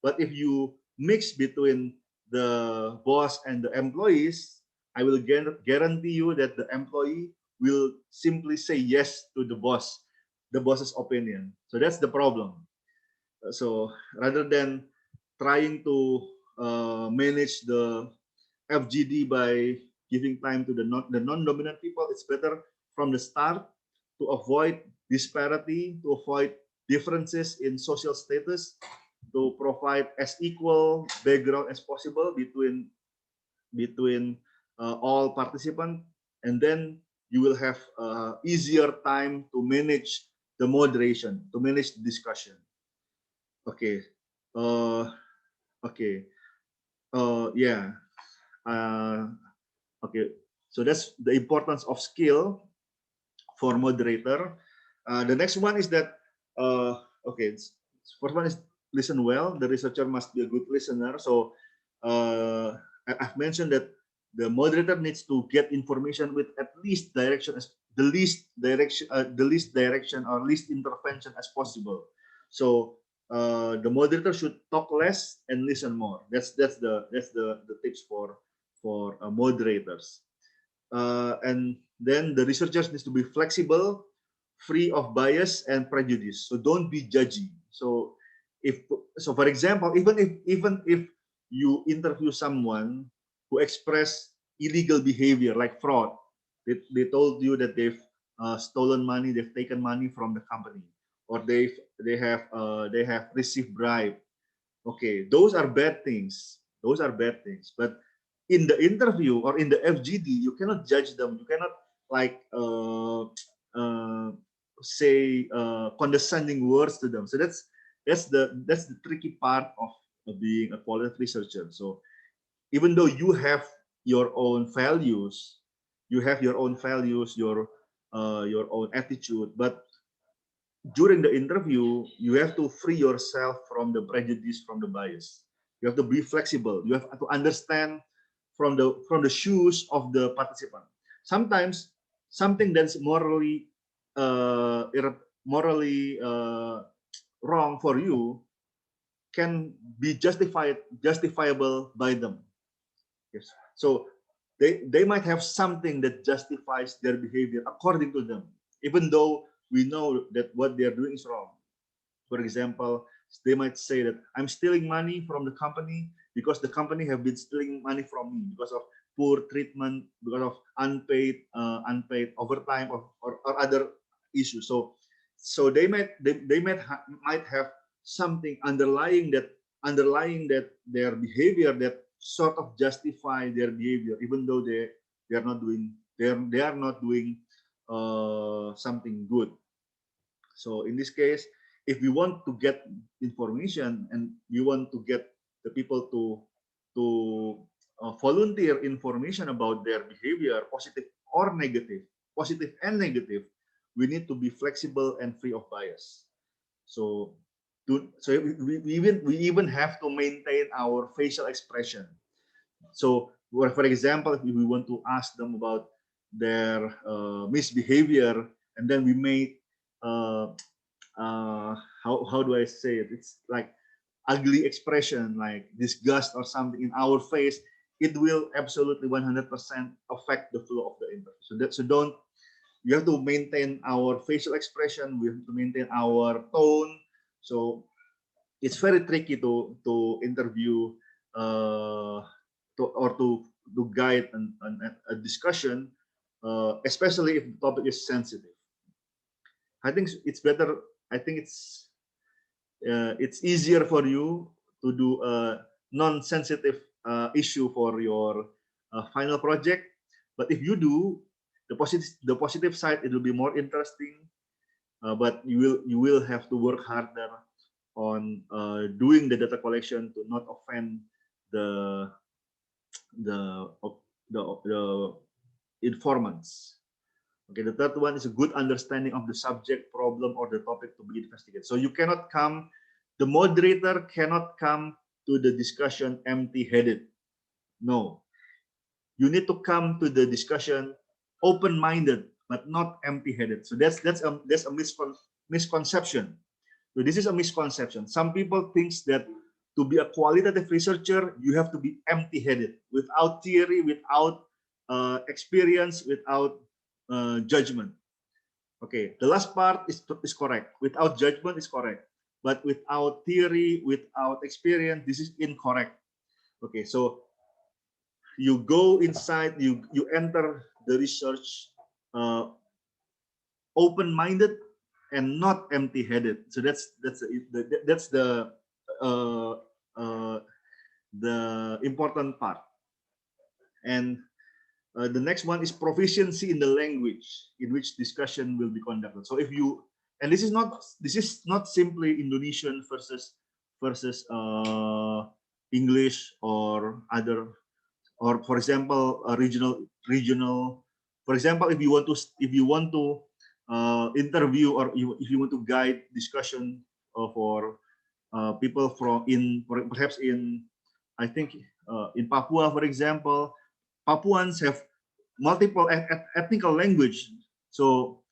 But if you mix between the boss and the employees, I will guarantee you that the employee will simply say yes to the boss's opinion. So that's the problem. So rather than trying to manage the FGD by giving time to the non-dominant people, it's better from the start to avoid disparity, to avoid differences in social status, to provide as equal background as possible between all participants, and then you will have easier time to manage the moderation, to manage the discussion. Okay. Okay. Yeah. Okay. So that's the importance of skill for moderator. The next one is that okay. First one is listen well. The researcher must be a good listener. So I've mentioned that the moderator needs to get information with at least direction as the least direction or least intervention as possible. So the moderator should talk less and listen more. That's the tips for moderators. And then the researchers needs to be flexible, free of bias and prejudice. So don't be judgy. So for example, even if you interview someone who express illegal behavior like fraud, they told you that they've stolen money, they've taken money from the company, or they have received bribe. Okay, those are bad things. Those are bad things. But in the interview or in the FGD, you cannot judge them. You cannot like say condescending words to them. So that's the tricky part of being a qualitative researcher. So even though you have your own values, your own attitude, but during the interview, you have to free yourself from the prejudice, from the bias. You have to be flexible. You have to understand from the shoes of the participant. Sometimes something that's morally wrong for you can be justifiable by them. Yes. So they might have something that justifies their behavior according to them, even though we know that what they're doing is wrong. For example, they might say that I'm stealing money from the company because the company have been stealing money from me because of poor treatment, because of unpaid overtime or other issues. So they might have something underlying that their behavior that sort of justify their behavior, even though they are not doing something good. So in this case, if we want to get information and we want to get the people to volunteer information about their behavior, positive or negative, positive and negative, we need to be flexible and free of bias. So we even have to maintain our facial expression. So, for example, if we want to ask them about their misbehavior, and then we make how do I say it? It's like ugly expression, like disgust or something in our face. It will absolutely 100% affect the flow of the interview. So don't. You have to maintain our facial expression. We have to maintain our tone. So it's very tricky to interview to guide a discussion, especially if the topic is sensitive. I think it's better. I think it's easier for you to do a non-sensitive issue for your final project. But if you do the positive side, it will be more interesting. But you will have to work harder on doing the data collection to not offend the the the informants. Okay, the third one is a good understanding of the subject, problem, or the topic to be investigated. So you cannot come, the moderator cannot come to the discussion empty-headed. No, you need to come to the discussion open-minded, but not empty-headed. So that's a misconception. So this is a misconception. Some people think that to be a qualitative researcher, you have to be empty-headed, without theory, without experience, without judgment. Okay, the last part is correct. Without judgment is correct, but without theory, without experience, this is incorrect. Okay, so you go inside, you enter the research open-minded and not empty-headed. So that's the important part. And the next one is proficiency in the language in which discussion will be conducted. So if you, and this is not simply Indonesian versus English or other, or for example regional. For example, if you want to interview, or if you want to guide discussion for people perhaps in, I think in Papua, for example, Papuans have multiple ethnical language, so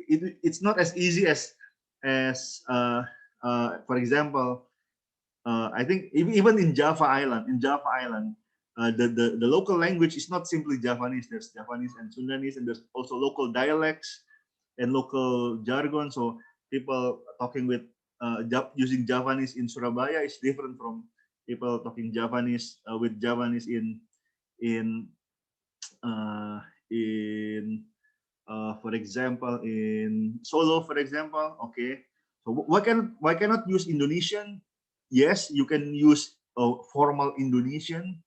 it's not as easy as for example, I think even in Java Island, the local language is not simply Javanese. There's Javanese and Sundanese, and there's also local dialects and local jargon. So people talking with using Javanese in Surabaya is different from people talking Javanese with Javanese in for example in Solo, for example. Okay, so why cannot use Indonesian? Yes, you can use formal Indonesian,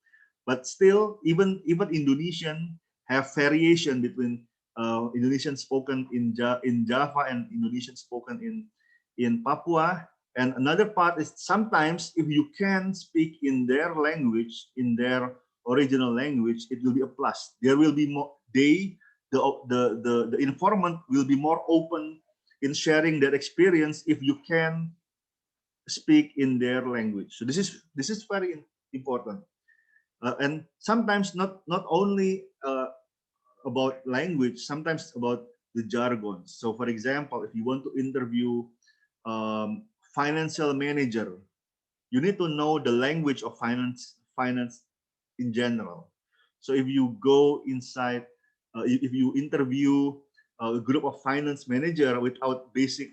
but still even Indonesian have variation between Indonesian spoken in Java and Indonesian spoken in Papua. And another part is sometimes if you can speak in their language, in their original language, it will be a plus. There will be more, the informant will be more open in sharing their experience if you can speak in their language. So this is very important. And sometimes not only about language, sometimes about the jargon. So for example, if you want to interview financial manager, you need to know the language of finance in general. So if you go inside, if you interview a group of finance manager without basic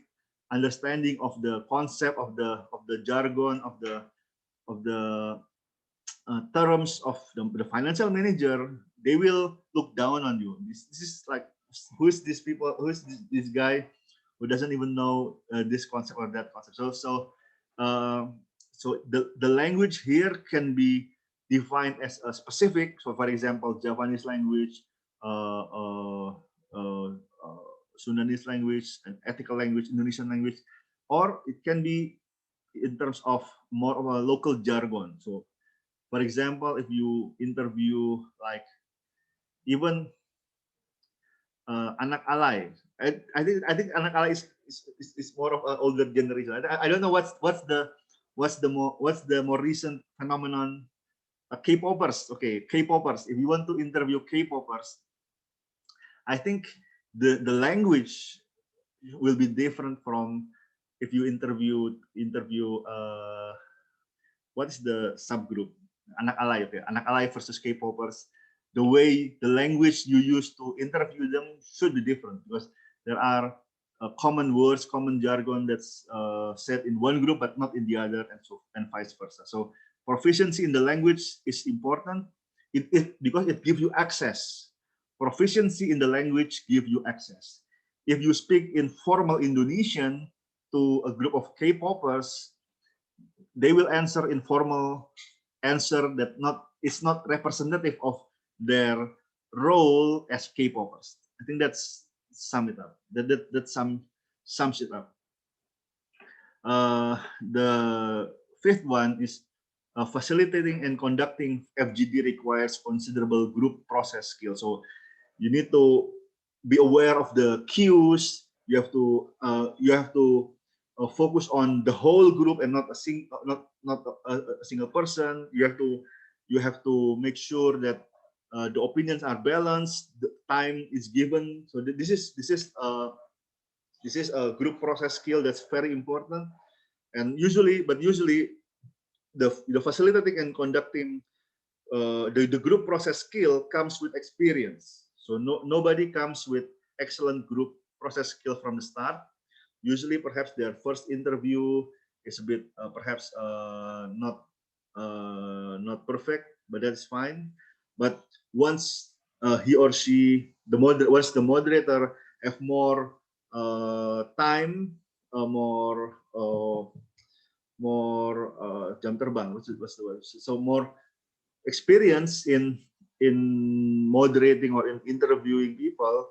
understanding of the concept of the jargon of the terms of the financial manager, they will look down on you. This is like, who is this people? Who is this guy who doesn't even know this concept or that concept? So the language here can be defined as a specific. So for example, Javanese language, Sundanese language, and ethical language, Indonesian language, or it can be in terms of more of a local jargon. So for example, if you interview like even anak alay, I think anak alay is more of an older generation. I don't know what's the more recent phenomenon K-popers. Okay, K-popers. If you want to interview K-popers, I think the language will be different from if you interview what is the subgroup? Anak alay, okay. Anak alay versus K-popers. The way the language you use to interview them should be different because there are common words, common jargon that's said in one group but not in the other, and vice versa. So proficiency in the language is important. Because it gives you access. Proficiency in the language gives you access. If you speak in formal Indonesian to a group of K-popers, they will answer informal answer that is not representative of their role as K-popers. I think that's sum it up. That sums it up. The fifth one is facilitating and conducting FGD requires considerable group process skills. So you need to be aware of the cues. You have to focus on the whole group and not a single person. You have to make sure that the opinions are balanced. The time is given. So this is a group process skill that's very important. And usually the facilitating and conducting the group process skill comes with experience. So nobody comes with excellent group process skill from the start. Usually, perhaps their first interview is a bit perhaps not perfect, but that's fine. But once he or she, once the moderator have more time, more jam terbang, what's the word? So more experience in moderating or in interviewing people,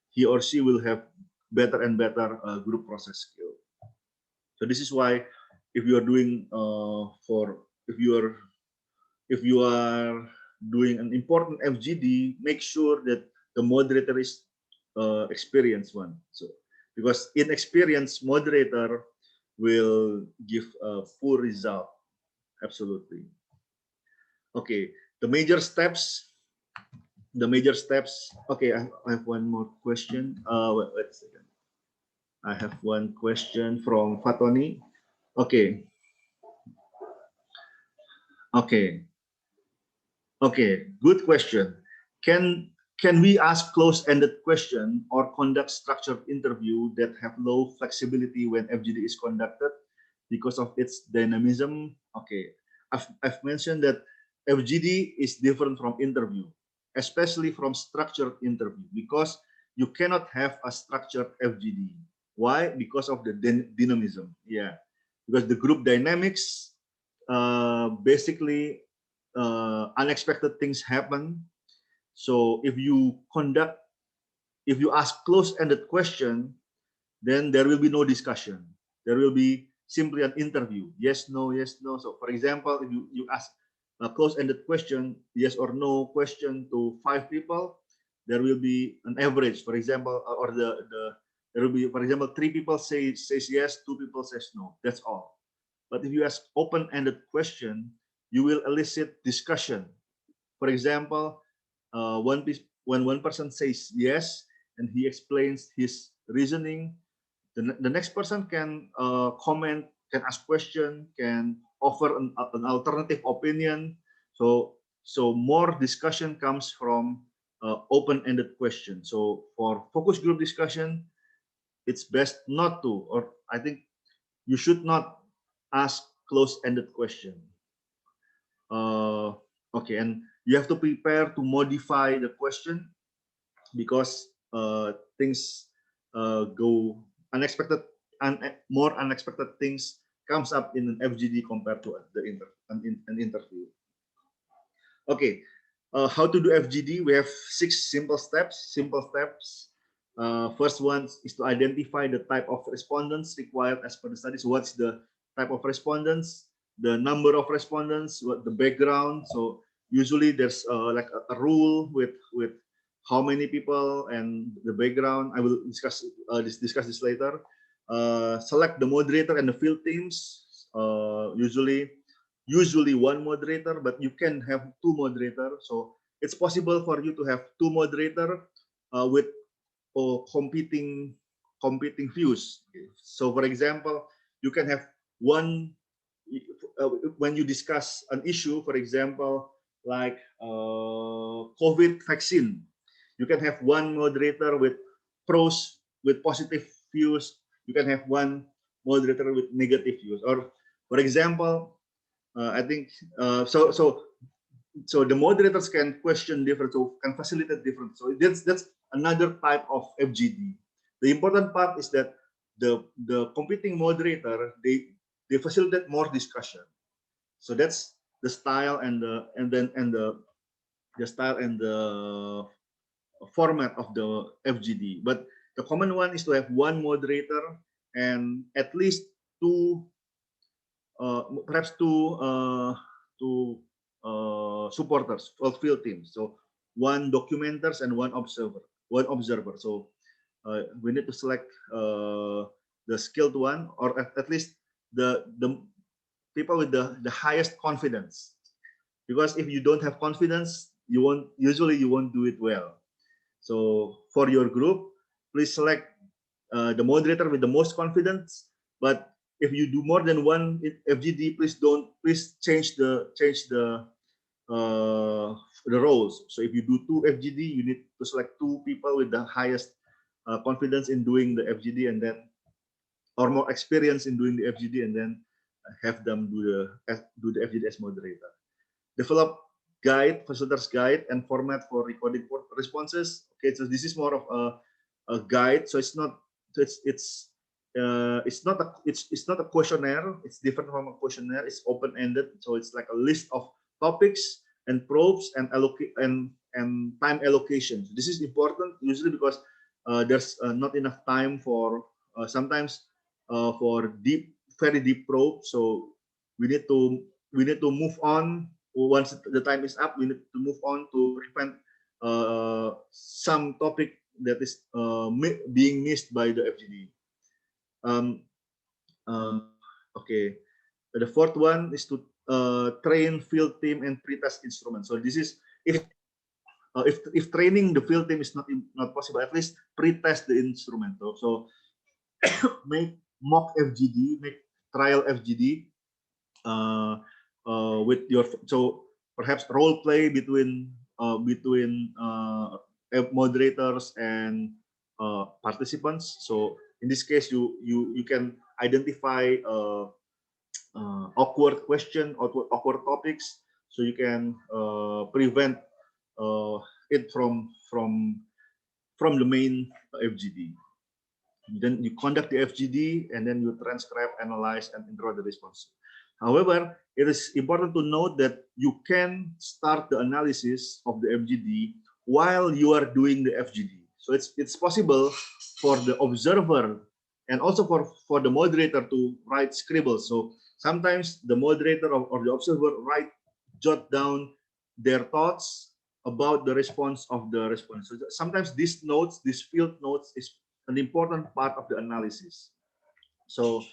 he or she will have better and better group process skill. So this is why if you are doing if you are doing an important FGD, make sure that the moderator is experienced one. So because inexperienced moderator will give a poor result. Absolutely. Okay, the major steps. Okay, I have one more question. Wait a second. I have one question from Fatoni. Okay. Good question. Can we ask close-ended question or conduct structured interview that have low flexibility when FGD is conducted because of its dynamism? Okay, I've mentioned that FGD is different from interview, especially from structured interview, because you cannot have a structured FGD. Why? Because of the dynamism. Yeah, because the group dynamics, basically unexpected things happen. So if you ask close-ended question, then there will be no discussion. There will be simply an interview. Yes, no, yes, no. So for example, if you ask a close-ended question, yes or no question to 5 people, there will be an average, for example, or there will be, for example, 3 people says yes, 2 people says no. That's all. But if you ask open-ended question, you will elicit discussion. For example, when one person says yes and he explains his reasoning, the next person can comment, can ask question, can offer an alternative opinion. So more discussion comes from open-ended question. So for focus group discussion, it's best not to, or I think you should not ask close-ended question. Okay, and you have to prepare to modify the question because things go unexpected, more unexpected things comes up in an FGD compared to an interview. Okay, how to do FGD? We have 6 simple steps. First one is to identify the type of respondents required as per the studies. What's the type of respondents? The number of respondents, what the background. So usually there's like a rule with how many people and the background. I will discuss this later. Select the moderator and the field teams. Usually usually one moderator, but you can have two moderators. So it's possible for you to have two moderators with competing views. So for example, you can have one when you discuss an issue, for example, like COVID vaccine, you can have one moderator with pros, with positive views. You can have one moderator with negative views. Or for example, I think so the moderators can question different, so can facilitate different. So that's another type of FGD. The important part is that the competing moderator, they facilitate more discussion. So that's the style and the style and the format of the FGD. But the common one is to have one moderator and at least two, perhaps two supporters or field teams. So one documenters and one observer. So we need to select the skilled one, or at least the people with the highest confidence. Because if you don't have confidence, you won't do it well. So for your group, please select the moderator with the most confidence. But if you do more than one FGD, please change the roles. So if you do two FGD, you need to select two people with the highest confidence in doing the FGD, and then, or more experience in doing the FGD, and then have them do the FGD as moderator. Develop guide, facilitator's guide, and format for recording responses. Okay, so this is more of a guide. So it's not a questionnaire. It's different from a questionnaire. It's open-ended. So it's like a list of topics and probes and time allocation. So this is important usually because there's not enough time for sometimes for very deep probe. So we need to move on. Once the time is up, we need to move on to prevent some topic that is being missed by the FGD. Okay, the fourth one is to train field team and pre-test instruments. So this is if training the field team is not possible, at least pre-test the instrument. So make mock FGD, make trial FGD with your, so perhaps role play between moderators and participants. So in this case, you can identify awkward question or awkward topics, so you can prevent it from the main FGD. Then you conduct the FGD, and then you transcribe, analyze, and draw the response. However, it is important to note that you can start the analysis of the FGD while you are doing the FGD. So it's possible for the observer and also for the moderator to write scribbles. So sometimes the moderator or the observer jot down their thoughts about the response of the respondent. So sometimes these field notes is an important part of the analysis. So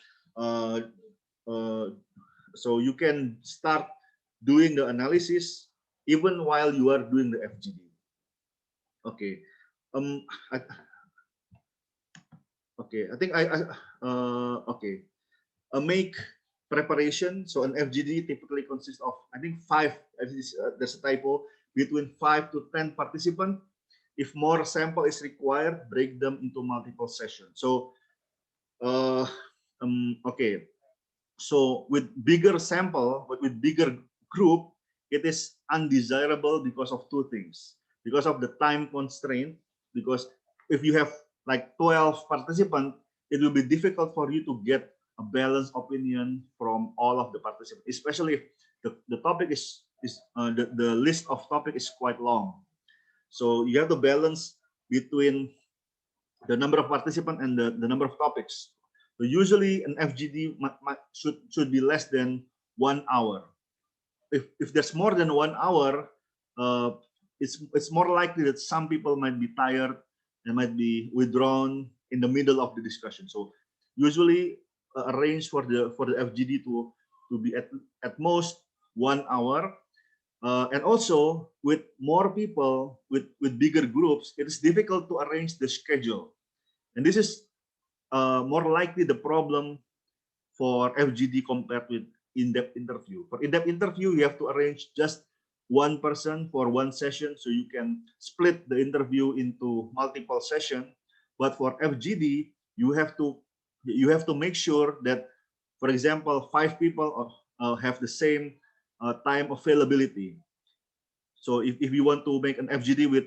so you can start doing the analysis even while you are doing the FGD. Okay. I think okay. Make preparation. So an FGD typically consists of, I think, 5. There's a typo, between 5 to 10 participants. If more sample is required, break them into multiple sessions. So okay. So with bigger sample, but with bigger group, it is undesirable because of two things. Because of the time constraint, because if you have like 12 participants, it will be difficult for you to get a balanced opinion from all of the participants, especially if the topic is the list of topic is quite long. So you have to balance between the number of participants and the number of topics. So usually an FGD should be less than 1 hour. If there's more than 1 hour, it's more likely that some people might be tired and might be withdrawn in the middle of the discussion. So usually arrange for the FGD to be at most 1 hour. And also with more people, with bigger groups, it is difficult to arrange the schedule. And this is more likely the problem for FGD compared with in-depth interview. For in-depth interview, you have to arrange just one person for one session, so you can split the interview into multiple sessions. But for FGD, you have to make sure that, for example, 5 people have the same time availability. So if you want to make an FGD with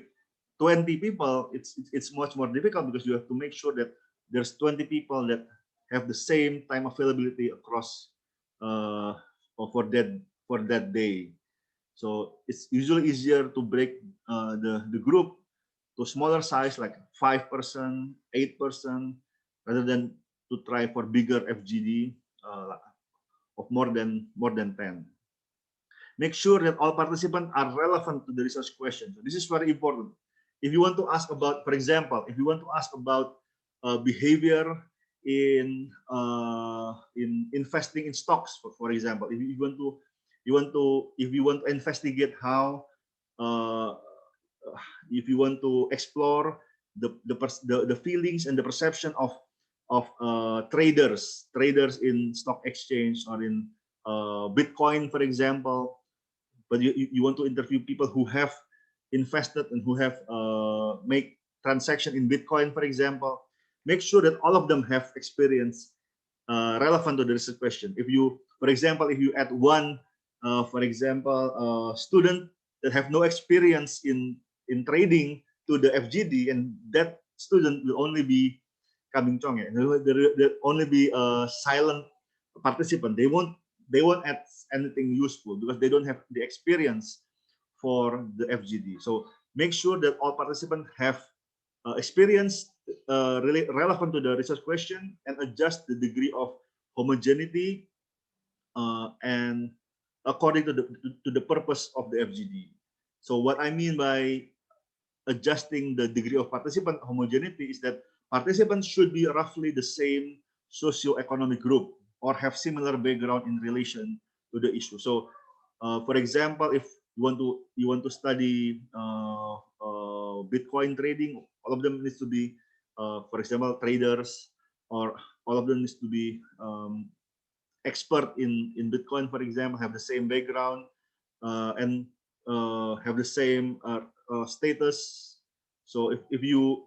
20 people, it's much more difficult, because you have to make sure that there's 20 people that have the same time availability across for that day. So it's usually easier to break the group to smaller size, like 5-person, 8-person, rather than to try for bigger FGD of more than 10. Make sure that all participants are relevant to the research question. So this is very important. If you want to ask about, for example, if you want to ask about behavior in investing in stocks, for example, if you want to investigate how, if you want to explore the feelings and the perception of traders in stock exchange or in Bitcoin, for example, but you want to interview people who have invested and who have make transaction in Bitcoin, for example, make sure that all of them have experience relevant to the research question. If you, for example, if you add one, for example, student that have no experience in trading to the FGD, and that student will only be kambing chong, they'll only be a silent participant. They won't add anything useful because they don't have the experience for the FGD. So make sure that all participants have experience really relevant to the research question, and adjust the degree of homogeneity and according to the purpose of the FGD. So what I mean by adjusting the degree of participant homogeneity is that participants should be roughly the same socioeconomic group or have similar background in relation to the issue. So, for example, if you want to study Bitcoin trading, all of them needs to be, for example, traders, or all of them needs to be expert in Bitcoin, for example, have the same background and have the same status. So if you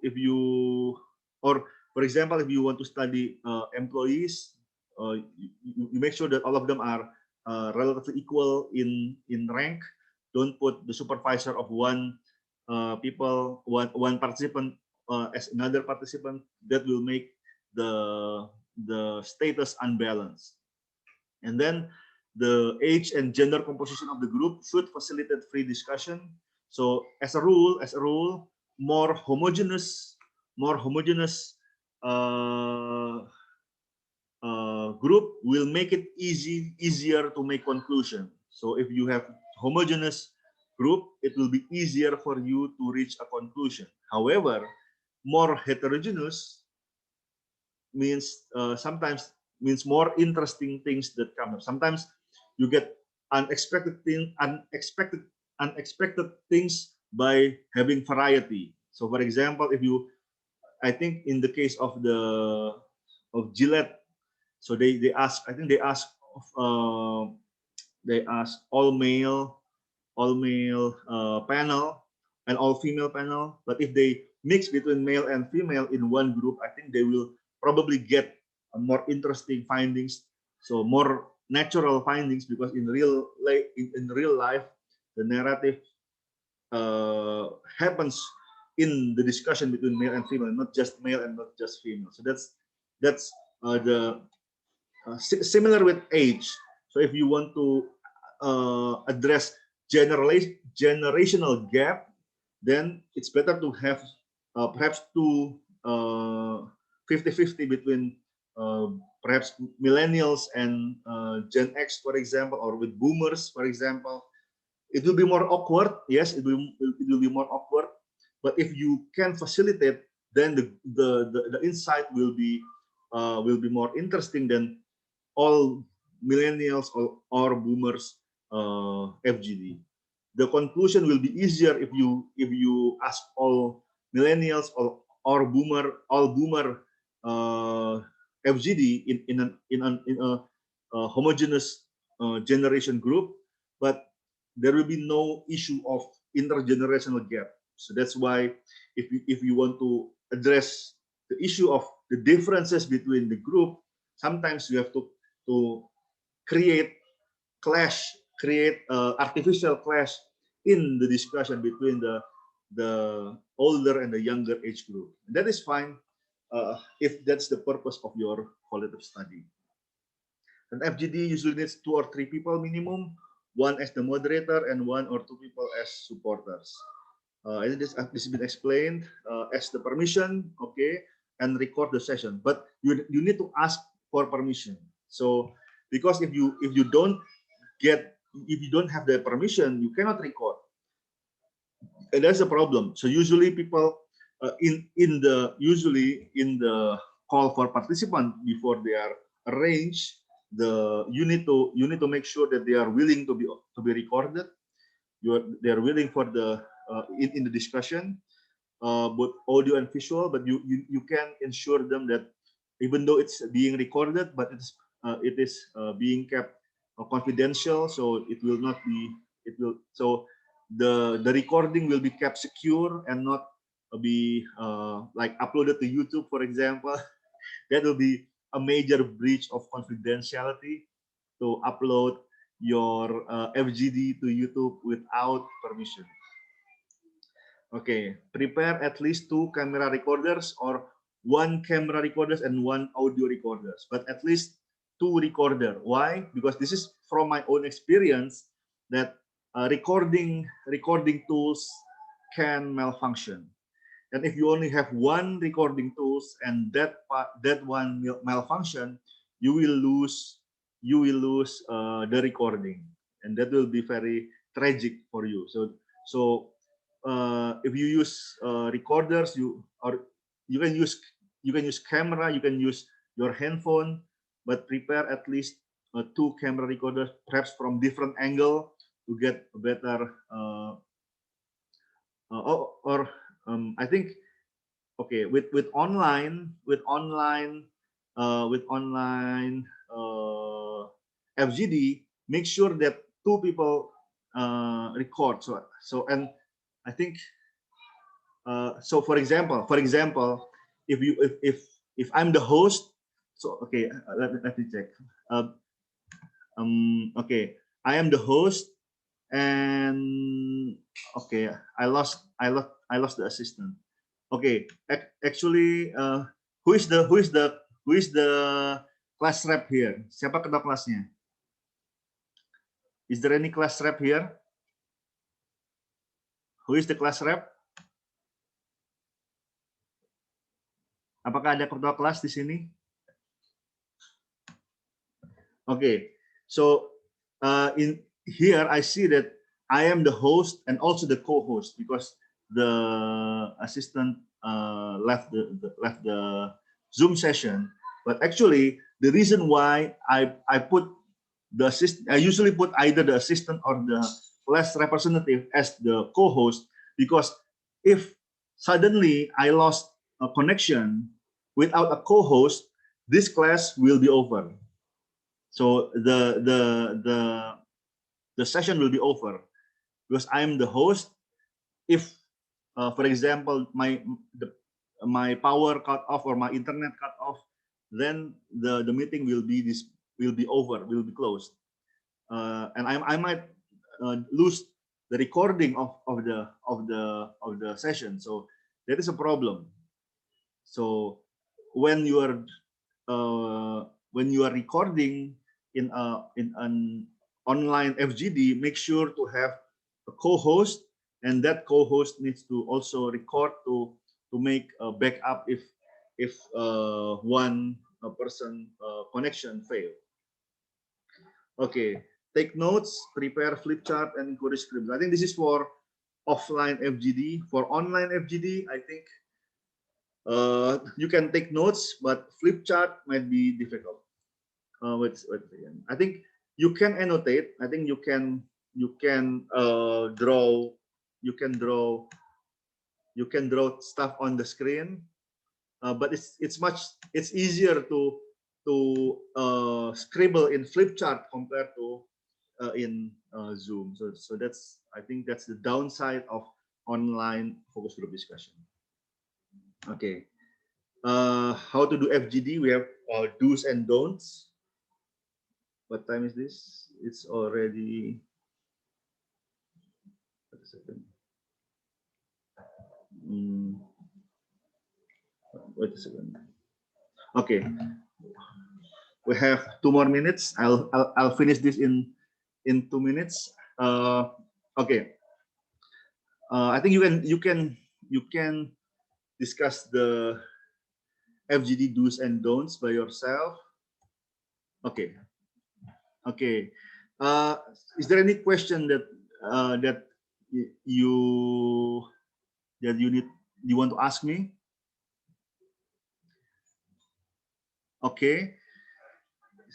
or for example, if you want to study employees, you make sure that all of them are relatively equal in rank. Don't put the supervisor of one participant as another participant. That will make the status unbalanced. And then the age and gender composition of the group should facilitate free discussion. So as a rule, more homogeneous group will make it easier to make conclusion. So if you have homogeneous group, it will be easier for you to reach a conclusion. However, more heterogeneous means sometimes means more interesting things that come up. Sometimes you get unexpected things by having variety. So for example, if you, I think in the case of Gillette, so they ask, I think they ask all male panel and all female panel. But if they mix between male and female in one group, I think they will probably get more interesting findings, so more natural findings, because in real life the narrative happens in the discussion between male and female, not just male and not just female. So that's similar with age. So if you want to address generational gap, then it's better to have perhaps two 50-50 between perhaps millennials and Gen X, for example, or with boomers, for example. It will be more awkward. Yes, it will be more awkward. But if you can facilitate, then the insight will be more interesting than all millennials or boomers FGD. The conclusion will be easier if you ask all millennials or boomer FGD in a homogeneous generation group, but there will be no issue of intergenerational gap. So that's why if you want to address the issue of the differences between the group, sometimes you have to create artificial clash in the discussion between the older and the younger age group. And that is fine if that's the purpose of your qualitative study. And FGD usually needs 2 or 3 people minimum, one as the moderator and 1 or 2 people as supporters. And this has been explained as the permission, okay, and record the session. But you need to ask for permission. So because if you don't have the permission, you cannot record. And that's a problem. So usually people usually in the call for participant before they are arranged, you need to make sure that they are willing to be recorded. They are willing for the in the discussion, both audio and visual. But you can ensure them that even though it's being recorded, but it is being kept confidential, so it will not be so the recording will be kept secure and not be like uploaded to YouTube, for example. That will be a major breach of confidentiality to upload your FGD to YouTube without permission. Okay, prepare at least 2 camera recorders or 1 camera recorders and 1 audio recorders, but at least 2 recorder. Why? Because this is from my own experience that recording tools can malfunction. And if you only have 1 recording tools and that one malfunction, you will lose the recording, and that will be very tragic for you. So if you use recorders, you can use camera, you can use your handphone, but prepare at least 2 camera recorders, perhaps from different angle, to get a better I think, okay, with online FGD, make sure that 2 people record. So and I think so for example, if I'm the host, so okay, let me check. Okay, I am the host, and okay, I lost the assistant. Okay, actually, who is the class rep here? Siapa ketua kelasnya? Is there any class rep here? Who is the class rep? Apakah ada ketua kelas di sini? Okay, so in here I see that I am the host and also the co-host, because the assistant left the Zoom session. But actually, the reason why I put the assistant, I usually put either the assistant or the class representative as the co-host, because if suddenly I lost a connection without a co-host, this class will be over. So the session will be over because I'm the host. If for example my power cut off or my internet cut off, then the meeting will be over, will be closed, and I might lose the recording of the session. So that is a problem. So when you are recording in an online FGD, make sure to have a co-host, and that co-host needs to also record to make a backup if one person connection fail. Okay, take notes, prepare flip chart, and encourage scripts. I think this is for offline FGD. For online FGD, I think you can take notes, but flip chart might be difficult. I think you can annotate. I think you can draw. You can draw stuff on the screen, but it's easier to scribble in flip chart compared to in Zoom. So that's, I think that's the downside of online focus group discussion. Okay, how to do FGD? We have do's and don'ts. What time is this? It's already. Wait a second. Wait a second. Okay, we have 2 more minutes. I'll finish this in 2 minutes. Okay. I think you can discuss the FGD do's and don'ts by yourself. Okay. Okay. Is there any question that you want to ask me? Okay.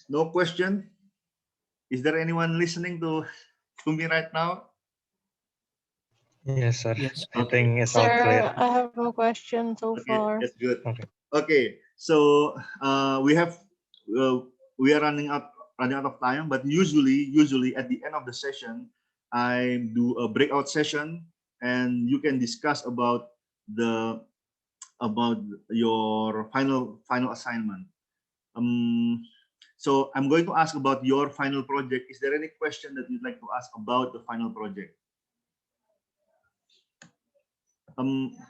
No question. Is there anyone listening to me right now? Yes, sir. Yes. I think it's all Sir, clear. I have no question so far. That's good. Okay. Okay. So we are running out of time, but usually at the end of the session, I do a breakout session, and you can discuss about your final assignment. So I'm going to ask about your final project. Is there any question that you'd like to ask about the final project?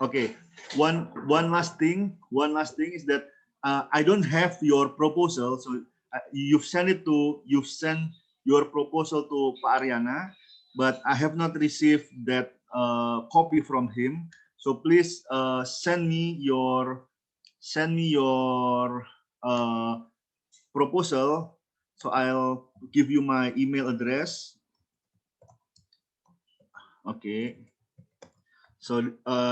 Okay. One last thing is that I don't have your proposal. So you've sent your proposal to Pak Ariana, but I have not received that copy from him. So please send me your proposal. So I'll give you my email address. Okay. So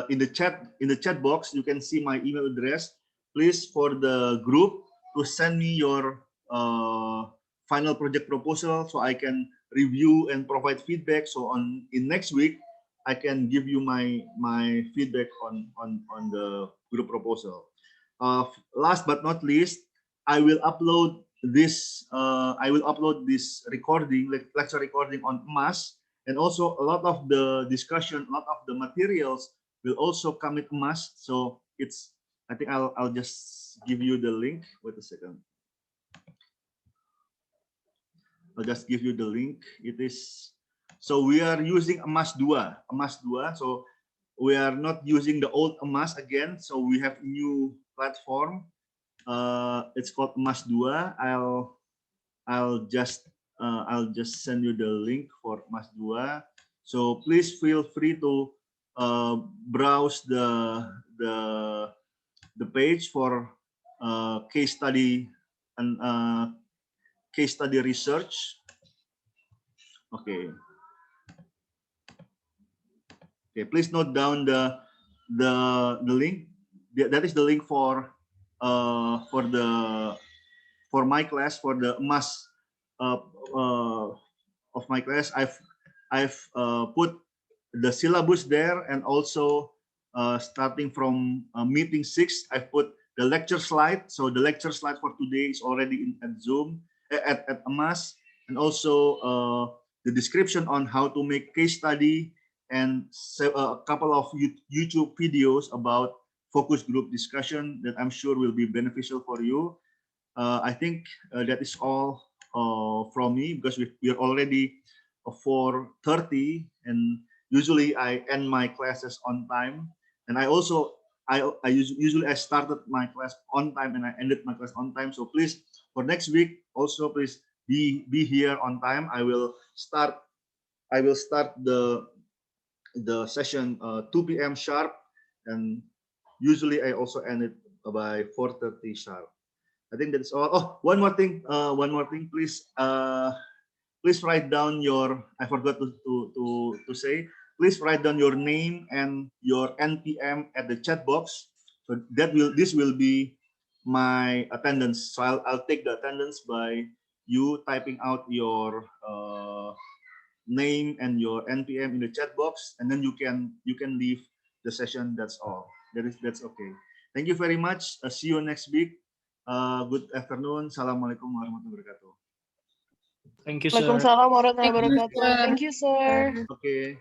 in the chat box, you can see my email address. Please, for the group, to send me your final project proposal so I can review and provide feedback. So in next week, I can give you my feedback on the group proposal. Last but not least, I will upload this recording, lecture recording on MAS, and also a lot of the discussion, a lot of the materials will also come in MAS. So I think I'll just give you the link. Wait a second. I'll just give you the link. It is, so we are using Emas 2. So we are not using the old Emas again. So we have new platform. It's called Emas 2. I'll just send you the link for Emas 2. So please feel free to browse the page for case study and case study research. Okay. Okay, please note down the link. That is the link for my class, for the Emas of my class. I've put the syllabus there, and also starting from meeting 6, I've put the lecture slide. So the lecture slide for today is already at Zoom at Emas, and also the description on how to make case study, and a couple of YouTube videos about focus group discussion that I'm sure will be beneficial for you. I think that is all from me, because we're already 4:30, and usually I end my classes on time. And I usually started my class on time and I ended my class on time. So please, for next week also, please be here on time. I will start the session 2 p.m. sharp, and usually I also end it by 4:30 sharp. I think that's all. Oh, one more thing, please. Please write down your, I forgot to say, please write down your name and your NPM at the chat box. So this will be my attendance. So I'll take the attendance by you typing out your name and your NPM in the chat box, and then you can leave the session. That's all. That's okay. Thank you very much. See you next week. Good afternoon. Assalamualaikum warahmatullahi wabarakatuh. Thank you, sir. Waalaikumsalam warahmatullahi Thank you, wabarakatuh. sir. Thank you, sir. Okay.